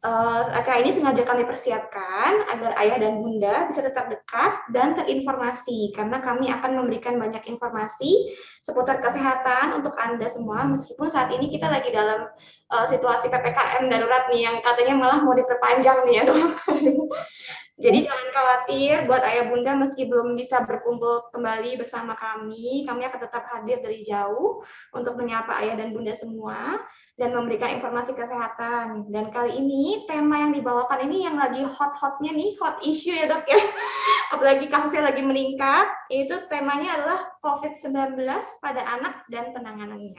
Acara ini sengaja kami persiapkan agar ayah dan bunda bisa tetap dekat dan terinformasi, karena kami akan memberikan banyak informasi seputar kesehatan untuk Anda semua, meskipun saat ini kita lagi dalam situasi PPKM darurat nih, yang katanya malah mau diperpanjang nih ya dok. Jadi jangan khawatir buat ayah bunda, meski belum bisa berkumpul kembali bersama kami akan tetap hadir dari jauh untuk menyapa ayah dan bunda semua dan memberikan informasi kesehatan. Dan kali ini tema yang dibawakan ini yang lagi hot-hotnya nih, hot issue ya dok ya. Apalagi kasusnya lagi meningkat, itu temanya adalah COVID-19 pada anak dan penanganannya.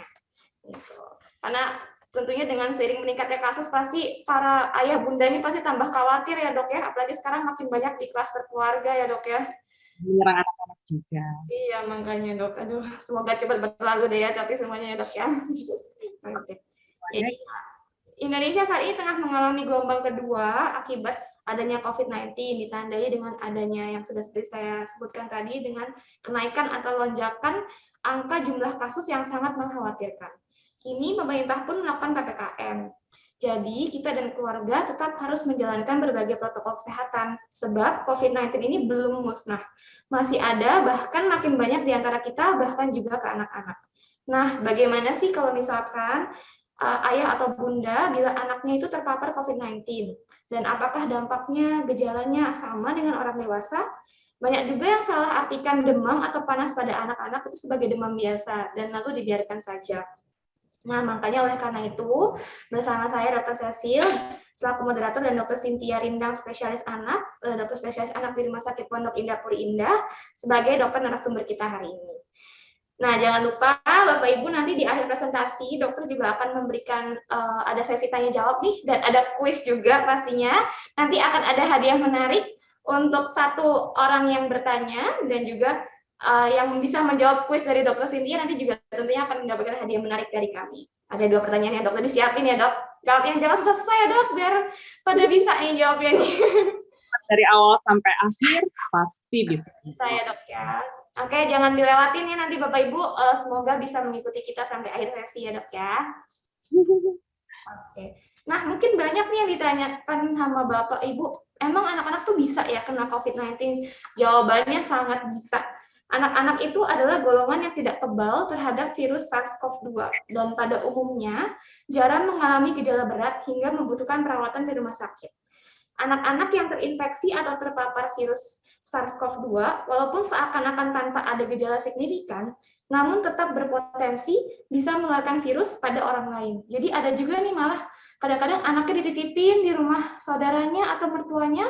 Gitu. Karena tentunya dengan seiring meningkatnya kasus, pasti para ayah bunda ini pasti tambah khawatir ya dok ya, apalagi sekarang makin banyak di klaster keluarga ya dok ya. Menyerang anak-anak juga. Iya makanya dok, aduh semoga cepat berlalu deh ya, tapi semuanya ya dok ya. Oke. Jadi Indonesia saat ini tengah mengalami gelombang kedua akibat adanya COVID-19, ditandai dengan adanya yang sudah seperti saya sebutkan tadi, dengan kenaikan atau lonjakan angka jumlah kasus yang sangat mengkhawatirkan. Kini pemerintah pun melakukan PPKM. Jadi kita dan keluarga tetap harus menjalankan berbagai protokol kesehatan, sebab COVID-19 ini belum musnah. Masih ada, bahkan makin banyak di antara kita, bahkan juga ke anak-anak. Nah, bagaimana sih kalau misalkan ayah atau bunda bila anaknya itu terpapar COVID-19? Dan apakah dampaknya, gejalanya sama dengan orang dewasa? Banyak juga yang salah artikan demam atau panas pada anak-anak itu sebagai demam biasa, dan lalu dibiarkan saja. Nah, makanya oleh karena itu, bersama saya Dr. Cecil, selaku moderator, dan Dr. Cynthia Rindang, spesialis anak, dokter spesialis anak di Rumah Sakit Pondok Indah Puri Indah, sebagai dokter narasumber kita hari ini. Nah, jangan lupa Bapak Ibu nanti di akhir presentasi, dokter juga akan memberikan ada sesi tanya jawab nih, dan ada kuis juga pastinya. Nanti akan ada hadiah menarik untuk satu orang yang bertanya, dan juga yang bisa menjawab kuis dari Dokter Cynthia nanti juga tentunya akan mendapatkan hadiah menarik dari kami. Ada 2 pertanyaan yang dokter disiapin ya dok. Jawab yang jangan susah-susah ya dok, biar pada bisa nih jawabnya nih. Dari awal sampai akhir pasti bisa. Bisa ya dok ya. Oke, jangan dilewatin ya nanti Bapak Ibu. Semoga bisa mengikuti kita sampai akhir sesi ya dok ya. Oke. Nah, mungkin banyak nih yang ditanyakan sama Bapak Ibu, emang anak-anak tuh bisa ya kena COVID-19? Jawabannya sangat bisa. Anak-anak itu adalah golongan yang tidak kebal terhadap virus SARS-CoV-2 dan pada umumnya jarang mengalami gejala berat hingga membutuhkan perawatan di rumah sakit. Anak-anak yang terinfeksi atau terpapar virus SARS-CoV-2 walaupun seakan-akan tanpa ada gejala signifikan, namun tetap berpotensi bisa menularkan virus pada orang lain. Jadi ada juga nih malah kadang-kadang anaknya dititipin di rumah saudaranya atau mertuanya,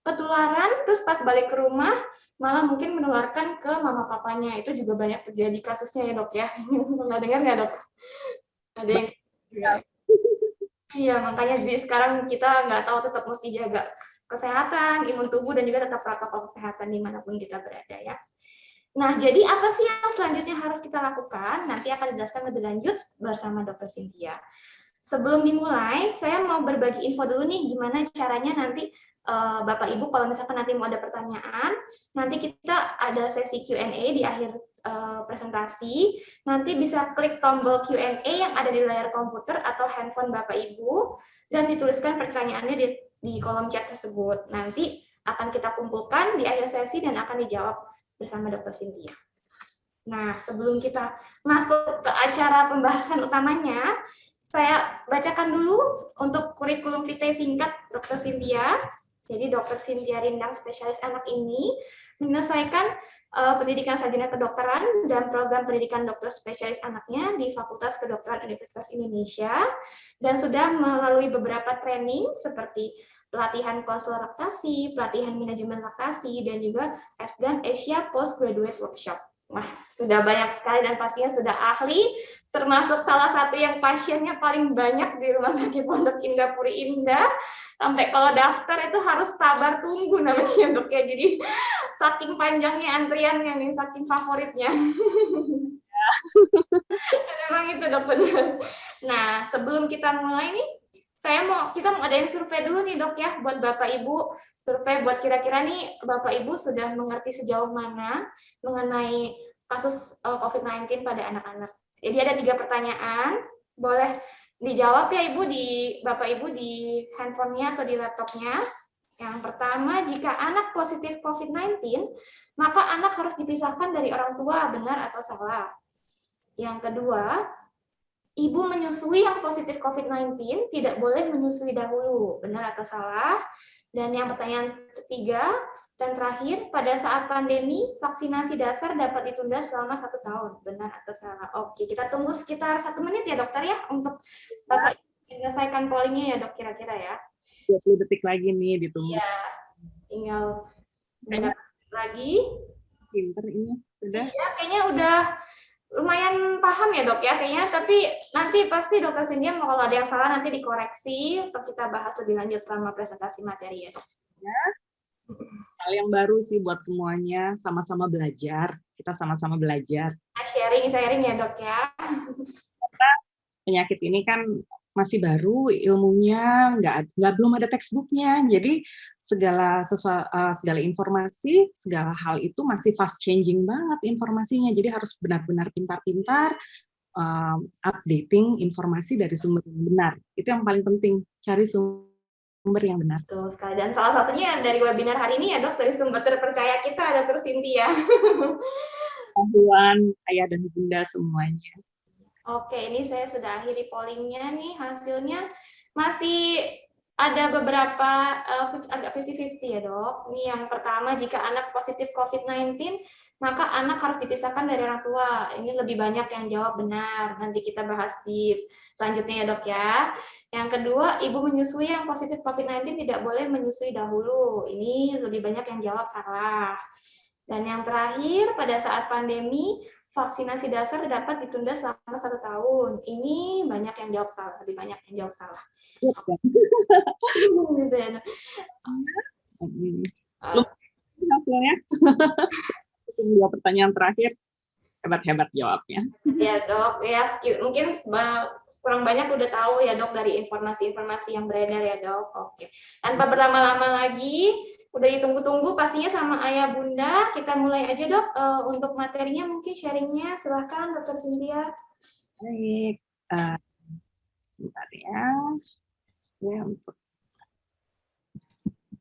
ketularan, terus pas balik ke rumah malah mungkin menularkan ke mama papanya. Itu juga banyak terjadi kasusnya ya dok ya. Pernah dengar nggak dok? Ada yang iya, makanya jadi sekarang kita nggak tahu, tetap mesti jaga kesehatan, imun tubuh, dan juga tetap protokol kesehatan dimanapun kita berada ya. Nah, jadi apa sih yang selanjutnya harus kita lakukan? Nanti akan dijelaskan lebih lanjut bersama Dr. Cynthia. Sebelum dimulai, saya mau berbagi info dulu nih, gimana caranya nanti Bapak Ibu kalau misalkan nanti mau ada pertanyaan, nanti kita ada sesi Q&A di akhir presentasi. Nanti bisa klik tombol Q&A yang ada di layar komputer atau handphone Bapak Ibu dan dituliskan pertanyaannya di kolom chat tersebut. Nanti akan kita kumpulkan di akhir sesi dan akan dijawab bersama Dr. Cynthia. Nah, sebelum kita masuk ke acara pembahasan utamanya, saya bacakan dulu untuk kurikulum vitae singkat Dr. Cynthia. Jadi Dr. Cynthia Rindang, spesialis anak ini, menyelesaikan pendidikan sarjana kedokteran dan program pendidikan dokter spesialis anaknya di Fakultas Kedokteran Universitas Indonesia, dan sudah melalui beberapa training seperti pelatihan konselor laktasi, pelatihan manajemen laktasi, dan juga ESGAN Asia Postgraduate Workshop. Wah, sudah banyak sekali dan pastinya sudah ahli, termasuk salah satu yang pasiennya paling banyak di Rumah Sakit Pondok Indah Puri Indah. Sampai kalau daftar itu harus sabar tunggu namanya dok ya. Jadi saking panjangnya antriannya nih, saking favoritnya. Memang itu dok benar. Nah, sebelum kita mulai nih, kita mau adain survei dulu nih dok ya, buat Bapak Ibu. Survei buat kira-kira nih Bapak Ibu sudah mengerti sejauh mana mengenai kasus COVID-19 pada anak-anak. Jadi ada 3 pertanyaan, boleh Dijawab ya Ibu Bapak Ibu di handphonenya atau di laptopnya. Yang pertama, jika anak positif COVID-19, maka anak harus dipisahkan dari orang tua, benar atau salah? Yang kedua, ibu menyusui yang positif COVID-19 tidak boleh menyusui dahulu, benar atau salah? Dan yang pertanyaan ketiga dan terakhir, pada saat pandemi, vaksinasi dasar dapat ditunda selama 1 tahun, benar atau salah? Oke, kita tunggu sekitar 1 menit ya dokter ya, untuk Bapak menyelesaikan pollingnya ya dok, kira-kira ya. 20 detik lagi nih ditunggu. Iya, tinggal Kayaknya lagi. pinter ini sudah. Iya, kayaknya udah lumayan paham ya dok ya kayaknya, tapi nanti pasti dokter Cynthia mau kalau ada yang salah nanti dikoreksi untuk kita bahas lebih lanjut selama presentasi materi ya dok. Ya. Hal yang baru sih buat semuanya, sama-sama belajar. Kita sama-sama belajar. Sharing ya dok ya. Karena penyakit ini kan masih baru, ilmunya belum ada textbooknya, jadi segala informasi, segala hal itu masih fast changing banget informasinya, jadi harus benar-benar pintar-pintar updating informasi dari sumber yang benar. Itu yang paling penting, cari sumber yang benar. Betul sekali. Dan salah satunya dari webinar hari ini ya dok, dari sumber terpercaya kita, Dr. Cynthia. Pengetahuan ayah dan bunda semuanya. Oke, ini saya sudah akhiri pollingnya nih, hasilnya masih ada beberapa agak 50-50 ya dok. Ini yang pertama, jika anak positif COVID-19, maka anak harus dipisahkan dari orang tua. Ini lebih banyak yang jawab benar. Nanti kita bahas di selanjutnya ya dok ya. Yang kedua, ibu menyusui yang positif COVID-19 tidak boleh menyusui dahulu. Ini lebih banyak yang jawab salah. Dan yang terakhir, pada saat pandemi, vaksinasi dasar dapat ditunda selama 1 tahun. Ini banyak yang jawab salah, lebih banyak yang jawab salah. Gitu ya. Hasilnya. 2 pertanyaan terakhir, hebat-hebat jawabnya. Ya dok, ya mungkin kurang banyak udah tahu ya dok dari informasi-informasi yang beredar ya dok. Oke, tanpa berlama-lama lagi, udah ditunggu-tunggu pastinya sama ayah bunda. Kita mulai aja dok, untuk materinya mungkin sharingnya, silahkan Dr. Cynthia. Baik, sebentar ya. Ya, untuk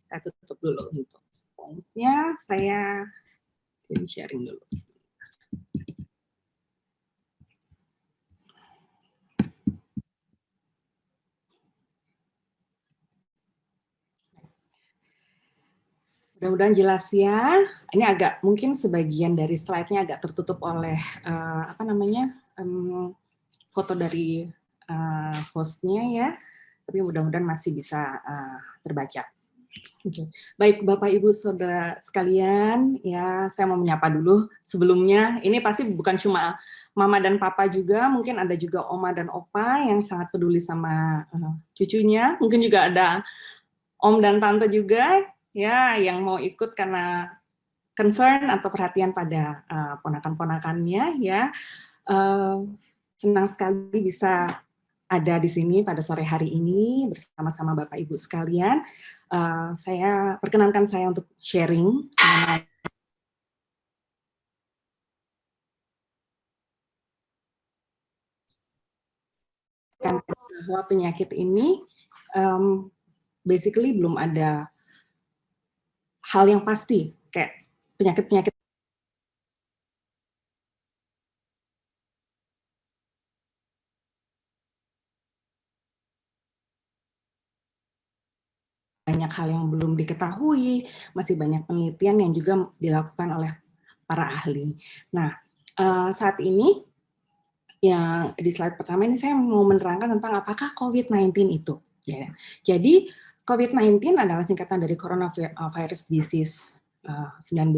saya tutup dulu untuk pointsnya, saya sharing dulu. Mudah-mudahan jelas ya. Ini agak mungkin sebagian dari slide-nya agak tertutup oleh foto dari hostnya ya. Tapi mudah-mudahan masih bisa terbaca. Okay. Baik Bapak Ibu Saudara sekalian, ya saya mau menyapa dulu sebelumnya. Ini pasti bukan cuma Mama dan Papa juga, mungkin ada juga Oma dan Opa yang sangat peduli sama cucunya. Mungkin juga ada Om dan Tante juga ya yang mau ikut karena concern atau perhatian pada ponakan-ponakannya ya. Senang sekali bisa ada di sini pada sore hari ini bersama-sama Bapak Ibu sekalian. Saya perkenankan saya untuk sharing bahwa penyakit ini basically belum ada hal yang pasti kayak penyakit-penyakit banyak hal yang belum diketahui, masih banyak penelitian yang juga dilakukan oleh para ahli. Nah, saat ini yang di slide pertama ini saya mau menerangkan tentang apakah COVID-19 itu. Ya. Jadi COVID-19 adalah singkatan dari Coronavirus Disease 19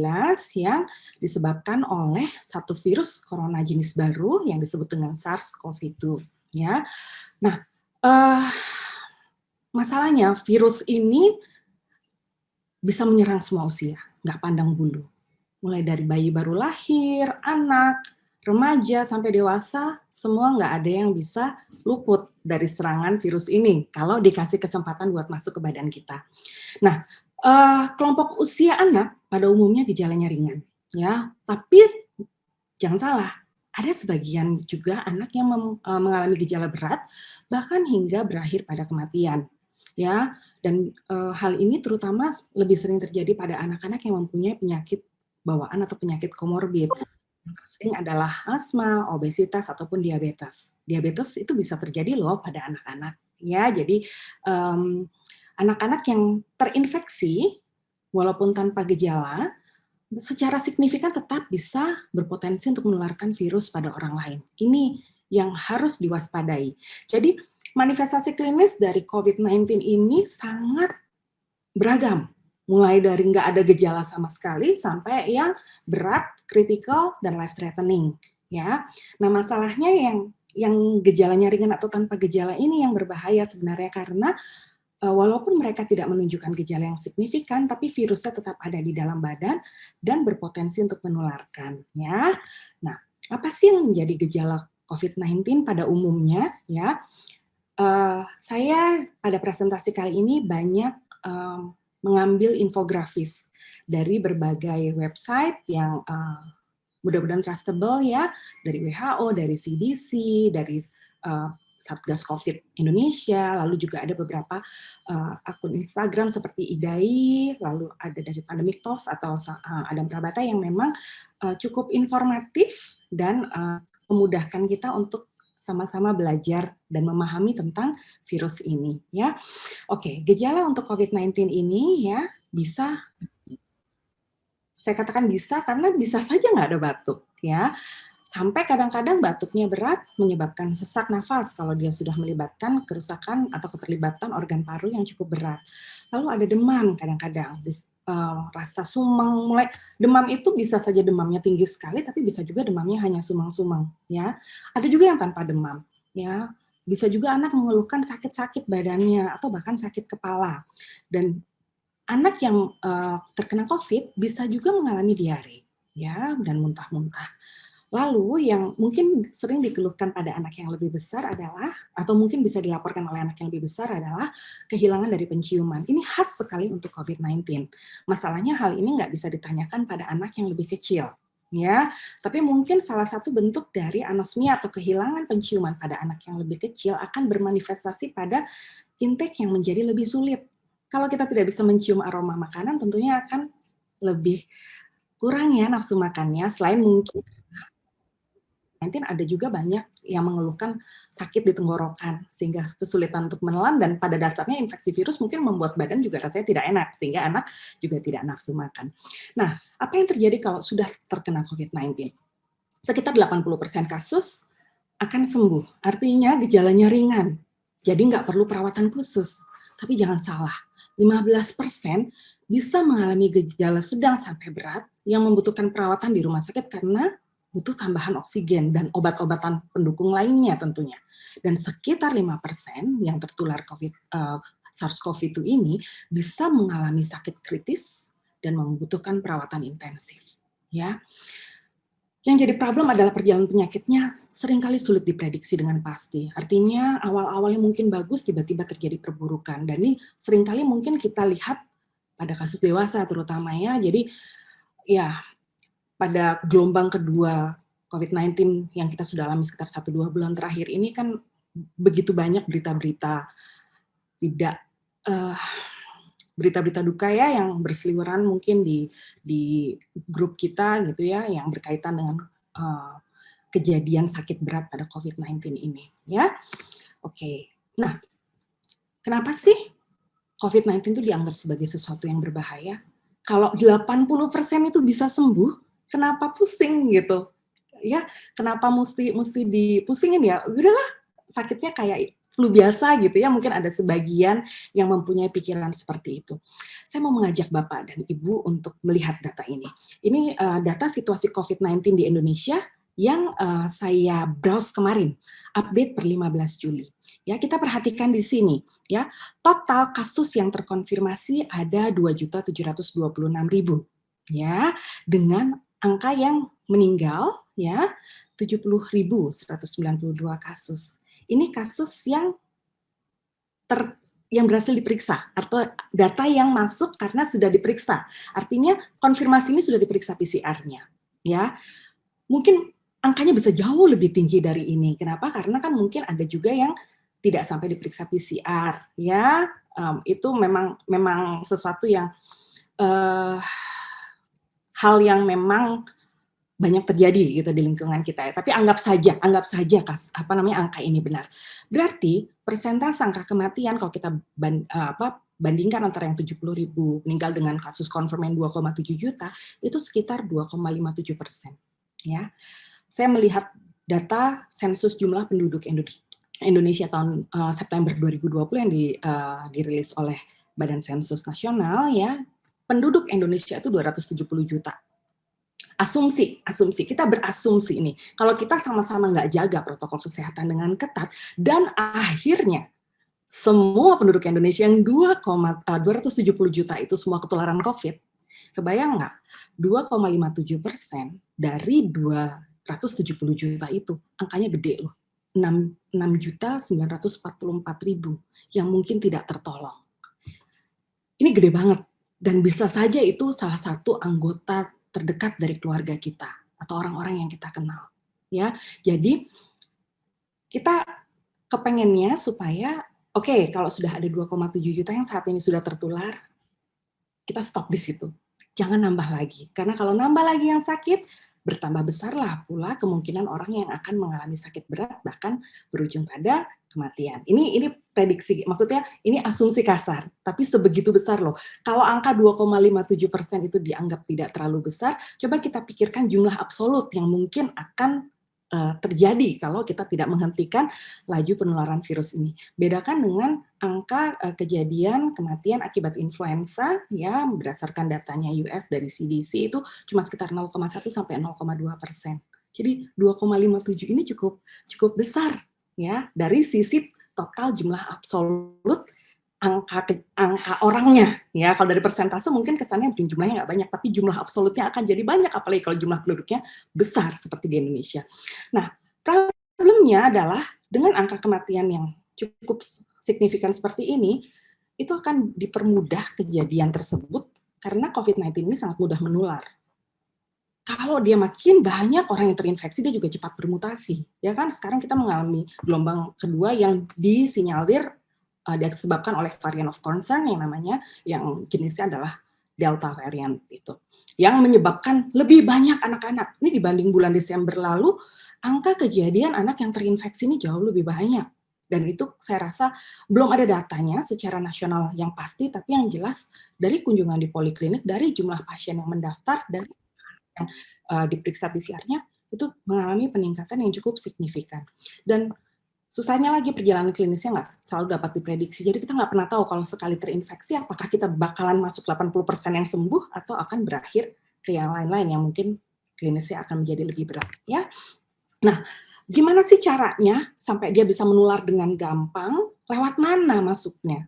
yang disebabkan oleh satu virus corona jenis baru yang disebut dengan SARS-CoV-2. Ya. Nah, masalahnya virus ini bisa menyerang semua usia, nggak pandang bulu. Mulai dari bayi baru lahir, anak, remaja, sampai dewasa, semua nggak ada yang bisa luput dari serangan virus ini kalau dikasih kesempatan buat masuk ke badan kita. Nah, kelompok usia anak pada umumnya gejalanya ringan, ya. Tapi jangan salah, ada sebagian juga anak yang mengalami gejala berat, bahkan hingga berakhir pada kematian. Ya, dan hal ini terutama lebih sering terjadi pada anak-anak yang mempunyai penyakit bawaan atau penyakit komorbid. Yang tersering adalah asma, obesitas, ataupun diabetes. Diabetes itu bisa terjadi loh pada anak-anak. Ya, jadi anak-anak yang terinfeksi, walaupun tanpa gejala, secara signifikan tetap bisa berpotensi untuk menularkan virus pada orang lain. Ini yang harus diwaspadai. Jadi, manifestasi klinis dari COVID-19 ini sangat beragam. Mulai dari nggak ada gejala sama sekali sampai yang berat, kritikal, dan life threatening. Ya, nah masalahnya yang gejalanya ringan atau tanpa gejala ini yang berbahaya sebenarnya karena walaupun mereka tidak menunjukkan gejala yang signifikan, tapi virusnya tetap ada di dalam badan dan berpotensi untuk menularkan. Ya, nah apa sih yang menjadi gejala COVID-19 pada umumnya? Ya, saya pada presentasi kali ini banyak mengambil infografis dari berbagai website yang mudah-mudahan trustable ya, dari WHO, dari CDC, dari Satgas COVID Indonesia, lalu juga ada beberapa akun Instagram seperti IDAI, lalu ada dari Pandemic Talks atau Adam Prabata yang memang cukup informatif dan memudahkan kita untuk sama-sama belajar dan memahami tentang virus ini. Ya, oke, gejala untuk COVID-19 ini ya bisa, saya katakan bisa karena bisa saja nggak ada batuk, ya. Sampai kadang-kadang batuknya berat menyebabkan sesak nafas kalau dia sudah melibatkan kerusakan atau keterlibatan organ paru yang cukup berat. Lalu ada demam kadang-kadang, rasa sumeng, mulai demam itu bisa saja demamnya tinggi sekali, tapi bisa juga demamnya hanya sumang-sumang. Ya, ada juga yang tanpa demam. Ya, bisa juga anak mengeluhkan sakit-sakit badannya atau bahkan sakit kepala. Dan anak yang terkena COVID bisa juga mengalami diare, ya, dan muntah-muntah. Lalu yang mungkin sering dikeluhkan pada anak yang lebih besar adalah, atau mungkin bisa dilaporkan oleh anak yang lebih besar adalah kehilangan dari penciuman. Ini khas sekali untuk COVID-19. Masalahnya hal ini nggak bisa ditanyakan pada anak yang lebih kecil. Ya, tapi mungkin salah satu bentuk dari anosmia atau kehilangan penciuman pada anak yang lebih kecil akan bermanifestasi pada intake yang menjadi lebih sulit. Kalau kita tidak bisa mencium aroma makanan, tentunya akan lebih kurang ya nafsu makannya. Selain mungkin ada juga banyak yang mengeluhkan sakit di tenggorokan sehingga kesulitan untuk menelan, dan pada dasarnya infeksi virus mungkin membuat badan juga rasanya tidak enak sehingga anak juga tidak nafsu makan. Nah, apa yang terjadi kalau sudah terkena COVID-19? Sekitar 80% kasus akan sembuh, artinya gejalanya ringan, jadi nggak perlu perawatan khusus. Tapi jangan salah, 15% bisa mengalami gejala sedang sampai berat yang membutuhkan perawatan di rumah sakit karena butuh tambahan oksigen dan obat-obatan pendukung lainnya tentunya. Dan sekitar 5% yang tertular SARS-CoV-2 ini bisa mengalami sakit kritis dan membutuhkan perawatan intensif. Ya. Yang jadi problem adalah perjalanan penyakitnya seringkali sulit diprediksi dengan pasti. Artinya awal-awalnya mungkin bagus, tiba-tiba terjadi perburukan. Dan ini seringkali mungkin kita lihat pada kasus dewasa terutama ya. Jadi ya pada gelombang kedua COVID-19 yang kita sudah alami sekitar 1-2 bulan terakhir ini kan begitu banyak berita-berita berita-berita duka ya yang berseliweran mungkin di grup kita gitu ya, yang berkaitan dengan kejadian sakit berat pada COVID-19 ini ya. Oke. Nah, kenapa sih COVID-19 itu dianggap sebagai sesuatu yang berbahaya? Kalau 80% itu bisa sembuh, kenapa pusing gitu? Ya, kenapa mesti dipusingin ya? Udahlah, sakitnya kayak flu biasa gitu ya. Mungkin ada sebagian yang mempunyai pikiran seperti itu. Saya mau mengajak Bapak dan Ibu untuk melihat data ini. Ini data situasi COVID-19 di Indonesia yang saya browse kemarin, update per 15 Juli. Ya, kita perhatikan di sini ya. Total kasus yang terkonfirmasi ada 2.726.000 ya, dengan angka yang meninggal ya 70.192 kasus. Ini kasus yang berhasil diperiksa atau data yang masuk karena sudah diperiksa. Artinya konfirmasi ini sudah diperiksa PCR-nya ya. Mungkin angkanya bisa jauh lebih tinggi dari ini. Kenapa? Karena kan mungkin ada juga yang tidak sampai diperiksa PCR, ya. Itu memang sesuatu yang hal yang memang banyak terjadi gitu di lingkungan kita ya. Tapi anggap saja angka ini benar. Berarti persentase angka kematian kalau kita bandingkan antara yang 70.000 meninggal dengan kasus confirm yang 2,7 juta itu sekitar 2,57%. Ya, saya melihat data sensus jumlah penduduk Indonesia tahun September 2020 yang dirilis oleh Badan Sensus Nasional, ya, penduduk Indonesia itu 270 juta. Asumsi, kita berasumsi ini, kalau kita sama-sama nggak jaga protokol kesehatan dengan ketat, dan akhirnya semua penduduk Indonesia yang 270 juta itu semua ketularan COVID, kebayang nggak? 2,57% dari 270 juta itu, angkanya gede loh, 6.944.000 yang mungkin tidak tertolong. Ini gede banget, dan bisa saja itu salah satu anggota terdekat dari keluarga kita atau orang-orang yang kita kenal, ya. Jadi kita kepengennya supaya kalau sudah ada 2,7 juta yang saat ini sudah tertular, kita stop di situ, jangan nambah lagi, karena kalau nambah lagi yang sakit, bertambah besarlah pula kemungkinan orang yang akan mengalami sakit berat bahkan berujung pada kematian. Ini prediksi, maksudnya ini asumsi kasar, tapi sebegitu besar loh. Kalau angka 2,57% itu dianggap tidak terlalu besar, coba kita pikirkan jumlah absolut yang mungkin akan terjadi kalau kita tidak menghentikan laju penularan virus ini. Bedakan dengan angka kejadian kematian akibat influenza, ya, berdasarkan datanya US dari CDC itu cuma sekitar 0,1 sampai 0,2%. Jadi 2,57 ini cukup besar, ya, dari sisi total jumlah absolut angka orangnya, ya. Kalau dari persentase mungkin kesannya jumlahnya nggak banyak, tapi jumlah absolutnya akan jadi banyak, apalagi kalau jumlah penduduknya besar seperti di Indonesia. Nah, problemnya adalah dengan angka kematian yang cukup signifikan seperti ini, itu akan dipermudah kejadian tersebut karena COVID-19 ini sangat mudah menular. Kalau dia makin banyak orang yang terinfeksi, dia juga cepat bermutasi. Ya kan, sekarang kita mengalami gelombang kedua yang disinyalir disebabkan oleh varian of concern yang jenisnya adalah Delta variant itu, yang menyebabkan lebih banyak anak-anak. Ini dibanding bulan Desember lalu, angka kejadian anak yang terinfeksi ini jauh lebih banyak. Dan itu saya rasa belum ada datanya secara nasional yang pasti, tapi yang jelas dari kunjungan di poliklinik, dari jumlah pasien yang mendaftar, dari yang diperiksa PCR-nya, itu mengalami peningkatan yang cukup signifikan. Dan susahnya lagi perjalanan klinisnya nggak selalu dapat diprediksi. Jadi kita nggak pernah tahu kalau sekali terinfeksi apakah kita bakalan masuk 80% yang sembuh atau akan berakhir ke yang lain-lain yang mungkin klinisnya akan menjadi lebih berat, ya. Nah, gimana sih caranya sampai dia bisa menular dengan gampang? Lewat mana masuknya?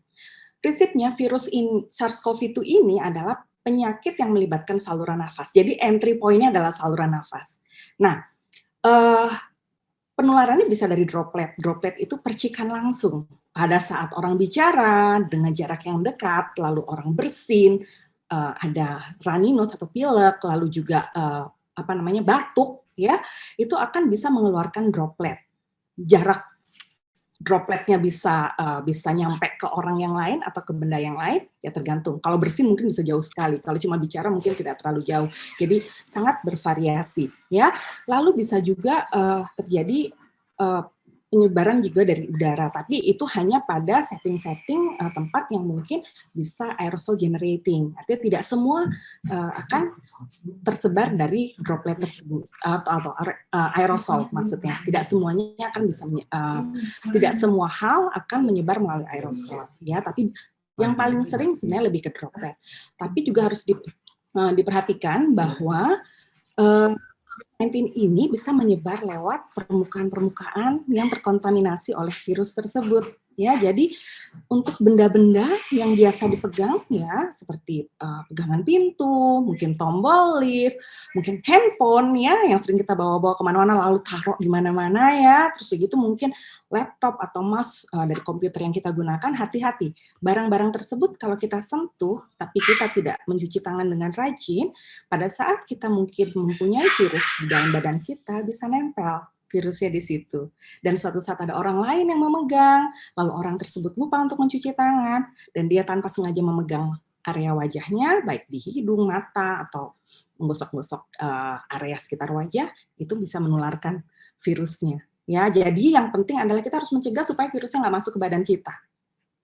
Prinsipnya virus SARS-CoV-2 ini adalah penyakit yang melibatkan saluran nafas. Jadi entry point-nya adalah saluran nafas. Nah, penularannya bisa dari droplet. Droplet itu percikan langsung. Pada saat orang bicara dengan jarak yang dekat, lalu orang bersin, ada runny nose atau pilek, lalu juga batuk, ya, itu akan bisa mengeluarkan droplet. Jarak dropletnya bisa nyampe ke orang yang lain atau ke benda yang lain, ya tergantung. Kalau bersin mungkin bisa jauh sekali, kalau cuma bicara mungkin tidak terlalu jauh. Jadi sangat bervariasi, ya. Lalu bisa juga terjadi penyebaran juga dari udara, tapi itu hanya pada setting-setting tempat yang mungkin bisa aerosol generating. Artinya tidak semua akan tersebar dari droplet tersebut atau aerosol, maksudnya. Tidak semuanya akan bisa tidak semua hal akan menyebar melalui aerosol, ya, tapi yang paling sering sebenarnya lebih ke droplet. Tapi juga harus diperhatikan bahwa COVID-19 ini bisa menyebar lewat permukaan-permukaan yang terkontaminasi oleh virus tersebut. Ya, jadi untuk benda-benda yang biasa dipegang ya, seperti pegangan pintu, mungkin tombol lift, mungkin handphone ya, yang sering kita bawa-bawa kemana-mana lalu taruh di mana-mana ya, terus begitu mungkin laptop atau mouse dari komputer yang kita gunakan, hati-hati. Barang-barang tersebut kalau kita sentuh, tapi kita tidak mencuci tangan dengan rajin, pada saat kita mungkin mempunyai virus di dalam badan kita, bisa nempel virusnya di situ. Dan suatu saat ada orang lain yang memegang, lalu orang tersebut lupa untuk mencuci tangan, dan dia tanpa sengaja memegang area wajahnya, baik di hidung, mata, atau menggosok-gosok area sekitar wajah, itu bisa menularkan virusnya. Ya, jadi yang penting adalah kita harus mencegah supaya virusnya nggak masuk ke badan kita.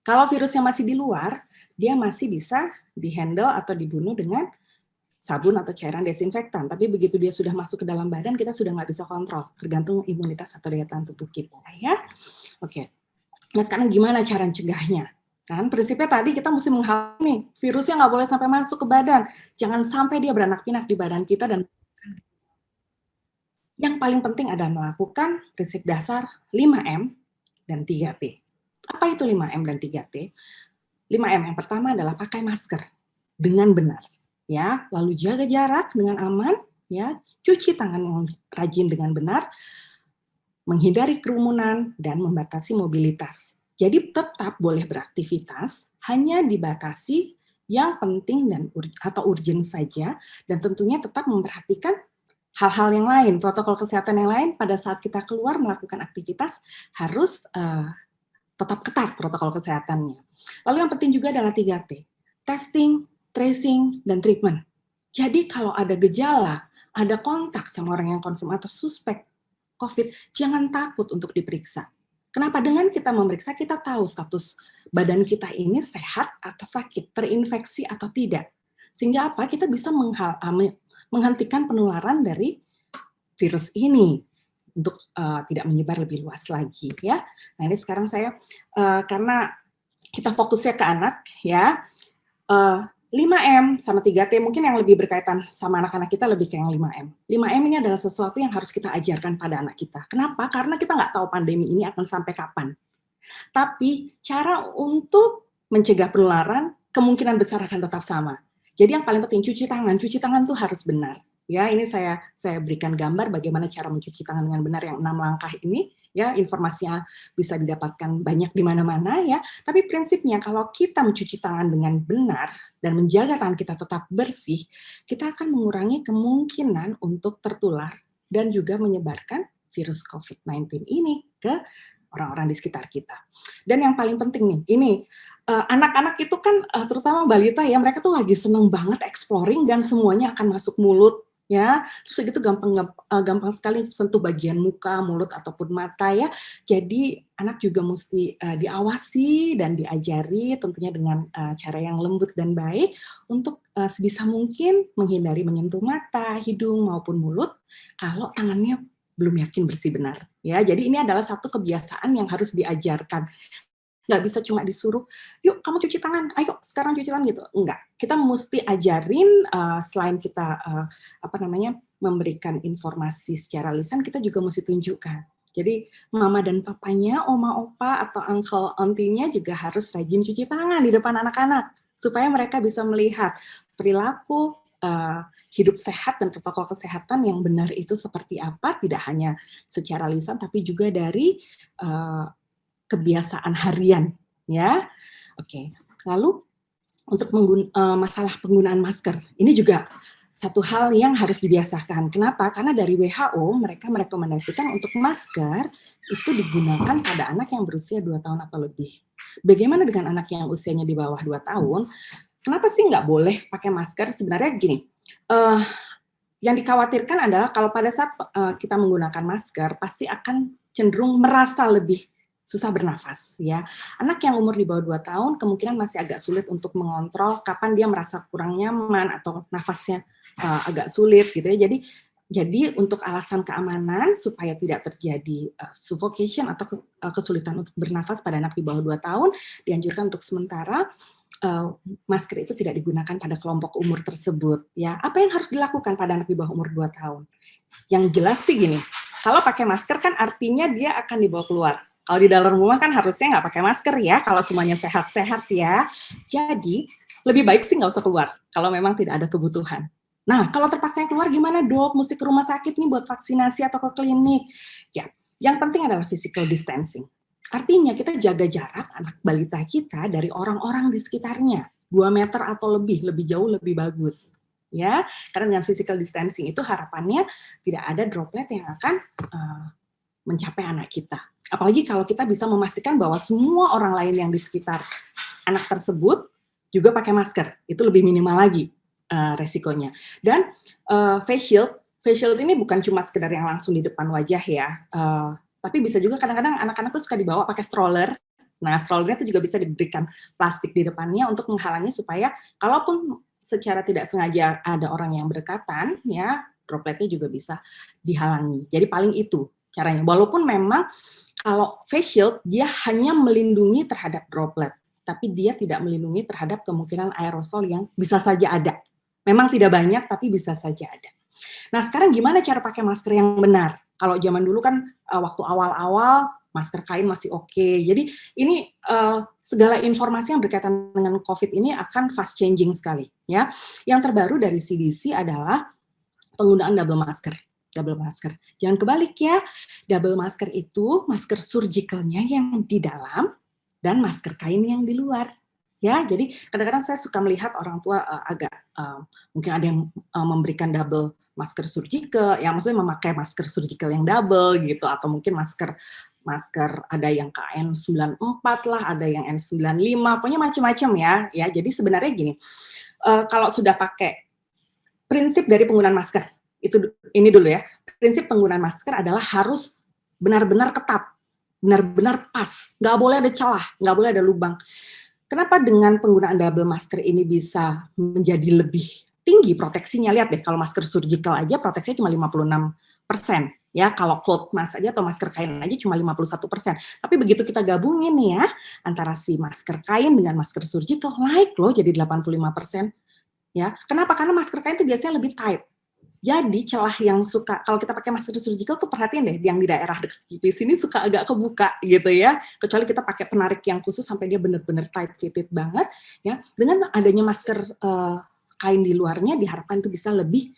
Kalau virusnya masih di luar, dia masih bisa dihandle atau dibunuh dengan sabun atau cairan desinfektan. Tapi begitu dia sudah masuk ke dalam badan, kita sudah nggak bisa kontrol, tergantung imunitas atau daya tahan tubuh kita. Ya, oke. Nah, sekarang gimana cara mencegahnya? Kan prinsipnya tadi kita mesti menghalau nih, virusnya nggak boleh sampai masuk ke badan. Jangan sampai dia beranak pinak di badan kita. Dan yang paling penting adalah melakukan prinsip dasar 5M dan 3T. Apa itu 5M dan 3T? 5M yang pertama adalah pakai masker dengan benar. Ya, lalu jaga jarak dengan aman, ya, cuci tangan yang rajin dengan benar, menghindari kerumunan dan membatasi mobilitas. Jadi tetap boleh beraktivitas, hanya dibatasi yang penting dan atau urgent saja, dan tentunya tetap memperhatikan hal-hal yang lain, protokol kesehatan yang lain pada saat kita keluar melakukan aktivitas harus tetap ketat protokol kesehatannya. Lalu yang penting juga adalah 3T, testing, tracing, dan treatment. Jadi kalau ada gejala, ada kontak sama orang yang confirm atau suspek COVID, jangan takut untuk diperiksa. Kenapa? Dengan kita memeriksa, kita tahu status badan kita ini sehat atau sakit, terinfeksi atau tidak. Sehingga apa? Kita bisa menghentikan penularan dari virus ini untuk tidak menyebar lebih luas lagi ya. Nah ini sekarang saya karena kita fokusnya ke anak ya, 5M sama 3T mungkin yang lebih berkaitan sama anak-anak kita lebih ke yang 5M. 5M ini adalah sesuatu yang harus kita ajarkan pada anak kita. Kenapa? Karena kita nggak tahu pandemi ini akan sampai kapan. Tapi cara untuk mencegah penularan kemungkinan besar akan tetap sama. Jadi yang paling penting cuci tangan tuh harus benar. Ya, ini saya berikan gambar bagaimana cara mencuci tangan dengan benar yang 6 langkah ini. Ya, informasinya bisa didapatkan banyak di mana-mana ya. Tapi prinsipnya kalau kita mencuci tangan dengan benar dan menjaga tangan kita tetap bersih, kita akan mengurangi kemungkinan untuk tertular dan juga menyebarkan virus COVID-19 ini ke orang-orang di sekitar kita. Dan yang paling penting nih, ini anak-anak itu kan terutama balita ya, mereka tuh lagi seneng banget exploring dan semuanya akan masuk mulut ya. Terus gitu gampang sekali sentuh bagian muka, mulut ataupun mata ya. Jadi anak juga mesti diawasi dan diajari tentunya dengan cara yang lembut dan baik untuk sebisa mungkin menghindari menyentuh mata, hidung maupun mulut kalau tangannya belum yakin bersih benar. Ya, jadi ini adalah satu kebiasaan yang harus diajarkan. Nggak bisa cuma disuruh, yuk kamu cuci tangan, ayo sekarang cuci tangan gitu. Enggak, kita mesti ajarin selain kita memberikan informasi secara lisan, kita juga mesti tunjukkan. Jadi mama dan papanya, oma opa atau uncle auntie-nya juga harus rajin cuci tangan di depan anak-anak supaya mereka bisa melihat perilaku hidup sehat dan protokol kesehatan yang benar itu seperti apa, tidak hanya secara lisan tapi juga dari kebiasaan harian ya. Oke. Lalu untuk masalah penggunaan masker, ini juga satu hal yang harus dibiasakan. Kenapa? Karena dari WHO mereka merekomendasikan untuk masker itu digunakan pada anak yang berusia 2 tahun atau lebih. Bagaimana dengan anak yang usianya di bawah 2 tahun? Kenapa sih nggak boleh pakai masker? Sebenarnya gini, yang dikhawatirkan adalah kalau pada saat kita menggunakan masker, pasti akan cenderung merasa lebih susah bernafas. Ya. Anak yang umur di bawah 2 tahun kemungkinan masih agak sulit untuk mengontrol kapan dia merasa kurang nyaman atau nafasnya agak sulit gitu ya. Jadi untuk alasan keamanan supaya tidak terjadi suffocation atau kesulitan untuk bernafas pada anak di bawah 2 tahun, dianjurkan untuk sementara masker itu tidak digunakan pada kelompok umur tersebut. Ya, apa yang harus dilakukan pada anak di bawah umur 2 tahun? Yang jelas sih gini, kalau pakai masker kan artinya dia akan dibawa keluar. Kalau di dalam rumah kan harusnya nggak pakai masker ya, kalau semuanya sehat-sehat ya. Jadi, lebih baik sih nggak usah keluar, kalau memang tidak ada kebutuhan. Nah, kalau terpaksa yang keluar gimana dok? Mesti ke rumah sakit nih buat vaksinasi atau ke klinik? Ya, yang penting adalah physical distancing. Artinya kita jaga jarak anak balita kita dari orang-orang di sekitarnya. 2 meter atau lebih jauh, lebih bagus. Ya, karena dengan physical distancing itu harapannya tidak ada droplet yang akan mencapai anak kita. Apalagi kalau kita bisa memastikan bahwa semua orang lain yang di sekitar anak tersebut juga pakai masker, itu lebih minimal lagi resikonya. Dan face shield ini bukan cuma sekedar yang langsung di depan wajah ya, tapi bisa juga kadang-kadang anak-anak tuh suka dibawa pakai stroller. Nah, strollernya itu juga bisa diberikan plastik di depannya untuk menghalangi supaya kalaupun secara tidak sengaja ada orang yang berdekatan, ya dropletnya juga bisa dihalangi. Jadi paling itu caranya. Walaupun memang kalau face shield dia hanya melindungi terhadap droplet, tapi dia tidak melindungi terhadap kemungkinan aerosol yang bisa saja ada. Memang tidak banyak, tapi bisa saja ada. Nah, sekarang gimana cara pakai masker yang benar? Kalau zaman dulu kan waktu awal-awal masker kain masih oke. Jadi ini segala informasi yang berkaitan dengan COVID ini akan fast changing sekali. Ya, yang terbaru dari CDC adalah penggunaan double masker. Jangan kebalik ya. Double masker itu masker surgicalnya yang di dalam dan masker kain yang di luar. Ya, jadi kadang-kadang saya suka melihat orang tua agak mungkin ada yang memberikan double masker surgical, yang maksudnya memakai masker surgical yang double gitu, atau mungkin masker ada yang KN94 lah, ada yang N95, pokoknya macam-macam ya. Ya, jadi sebenarnya gini, kalau sudah pakai prinsip dari penggunaan masker, ini dulu ya. Prinsip penggunaan masker adalah harus benar-benar ketat, benar-benar pas, nggak boleh ada celah, nggak boleh ada lubang. Kenapa dengan penggunaan double masker ini bisa menjadi lebih tinggi proteksinya? Lihat deh, kalau masker surgical aja proteksinya cuma 56%. Ya, kalau cloth mask aja atau masker kain aja cuma 51%. Tapi begitu kita gabungin nih ya, antara si masker kain dengan masker surgical, naik loh jadi 85%. Ya, kenapa? Karena masker kain itu biasanya lebih tight. Jadi celah yang suka, kalau kita pakai masker surgical tuh perhatiin deh, yang di daerah dekat pipis ini suka agak kebuka gitu ya. Kecuali kita pakai penarik yang khusus sampai dia benar-benar tight fitted banget ya. Dengan adanya masker kain di luarnya diharapkan itu bisa lebih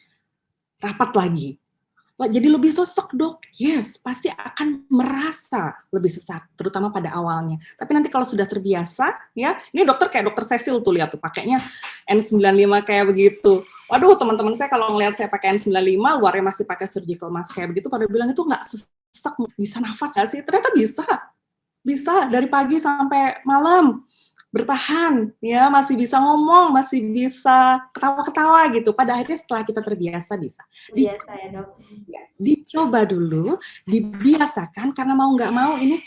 rapat lagi. Jadi lebih sesek dok, yes, pasti akan merasa lebih sesak, terutama pada awalnya. Tapi nanti kalau sudah terbiasa, ya, ini dokter kayak dokter Cecil tuh lihat tuh, pakainya N95 kayak begitu. Waduh, teman-teman saya kalau ngelihat saya pakai N95, luarnya masih pakai surgical mask kayak begitu, pada bilang itu nggak sesak, bisa nafas nggak sih? Ternyata bisa dari pagi sampai malam. Bertahan, ya masih bisa ngomong, masih bisa ketawa-ketawa gitu. Pada akhirnya setelah kita terbiasa bisa. Biasa ya dok. Dicoba dulu, dibiasakan karena mau nggak mau ini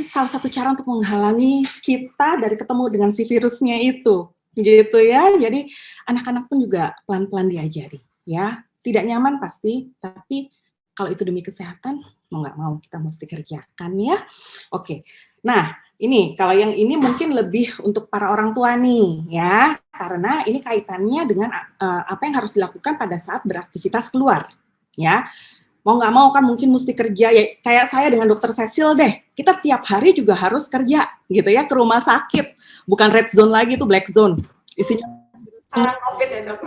salah satu cara untuk menghalangi kita dari ketemu dengan si virusnya itu, gitu ya. Jadi anak-anak pun juga pelan-pelan diajari, ya. Tidak nyaman pasti, tapi kalau itu demi kesehatan, mau nggak mau kita mesti kerjakan ya. Oke, nah ini kalau yang ini mungkin lebih untuk para orang tua nih ya, karena ini kaitannya dengan apa yang harus dilakukan pada saat beraktivitas keluar, ya. Mau nggak mau kan mungkin mesti kerja, ya kayak saya dengan dokter Cecil deh, kita tiap hari juga harus kerja gitu ya, ke rumah sakit, bukan red zone lagi tuh black zone, isinya Orang COVID ya dok.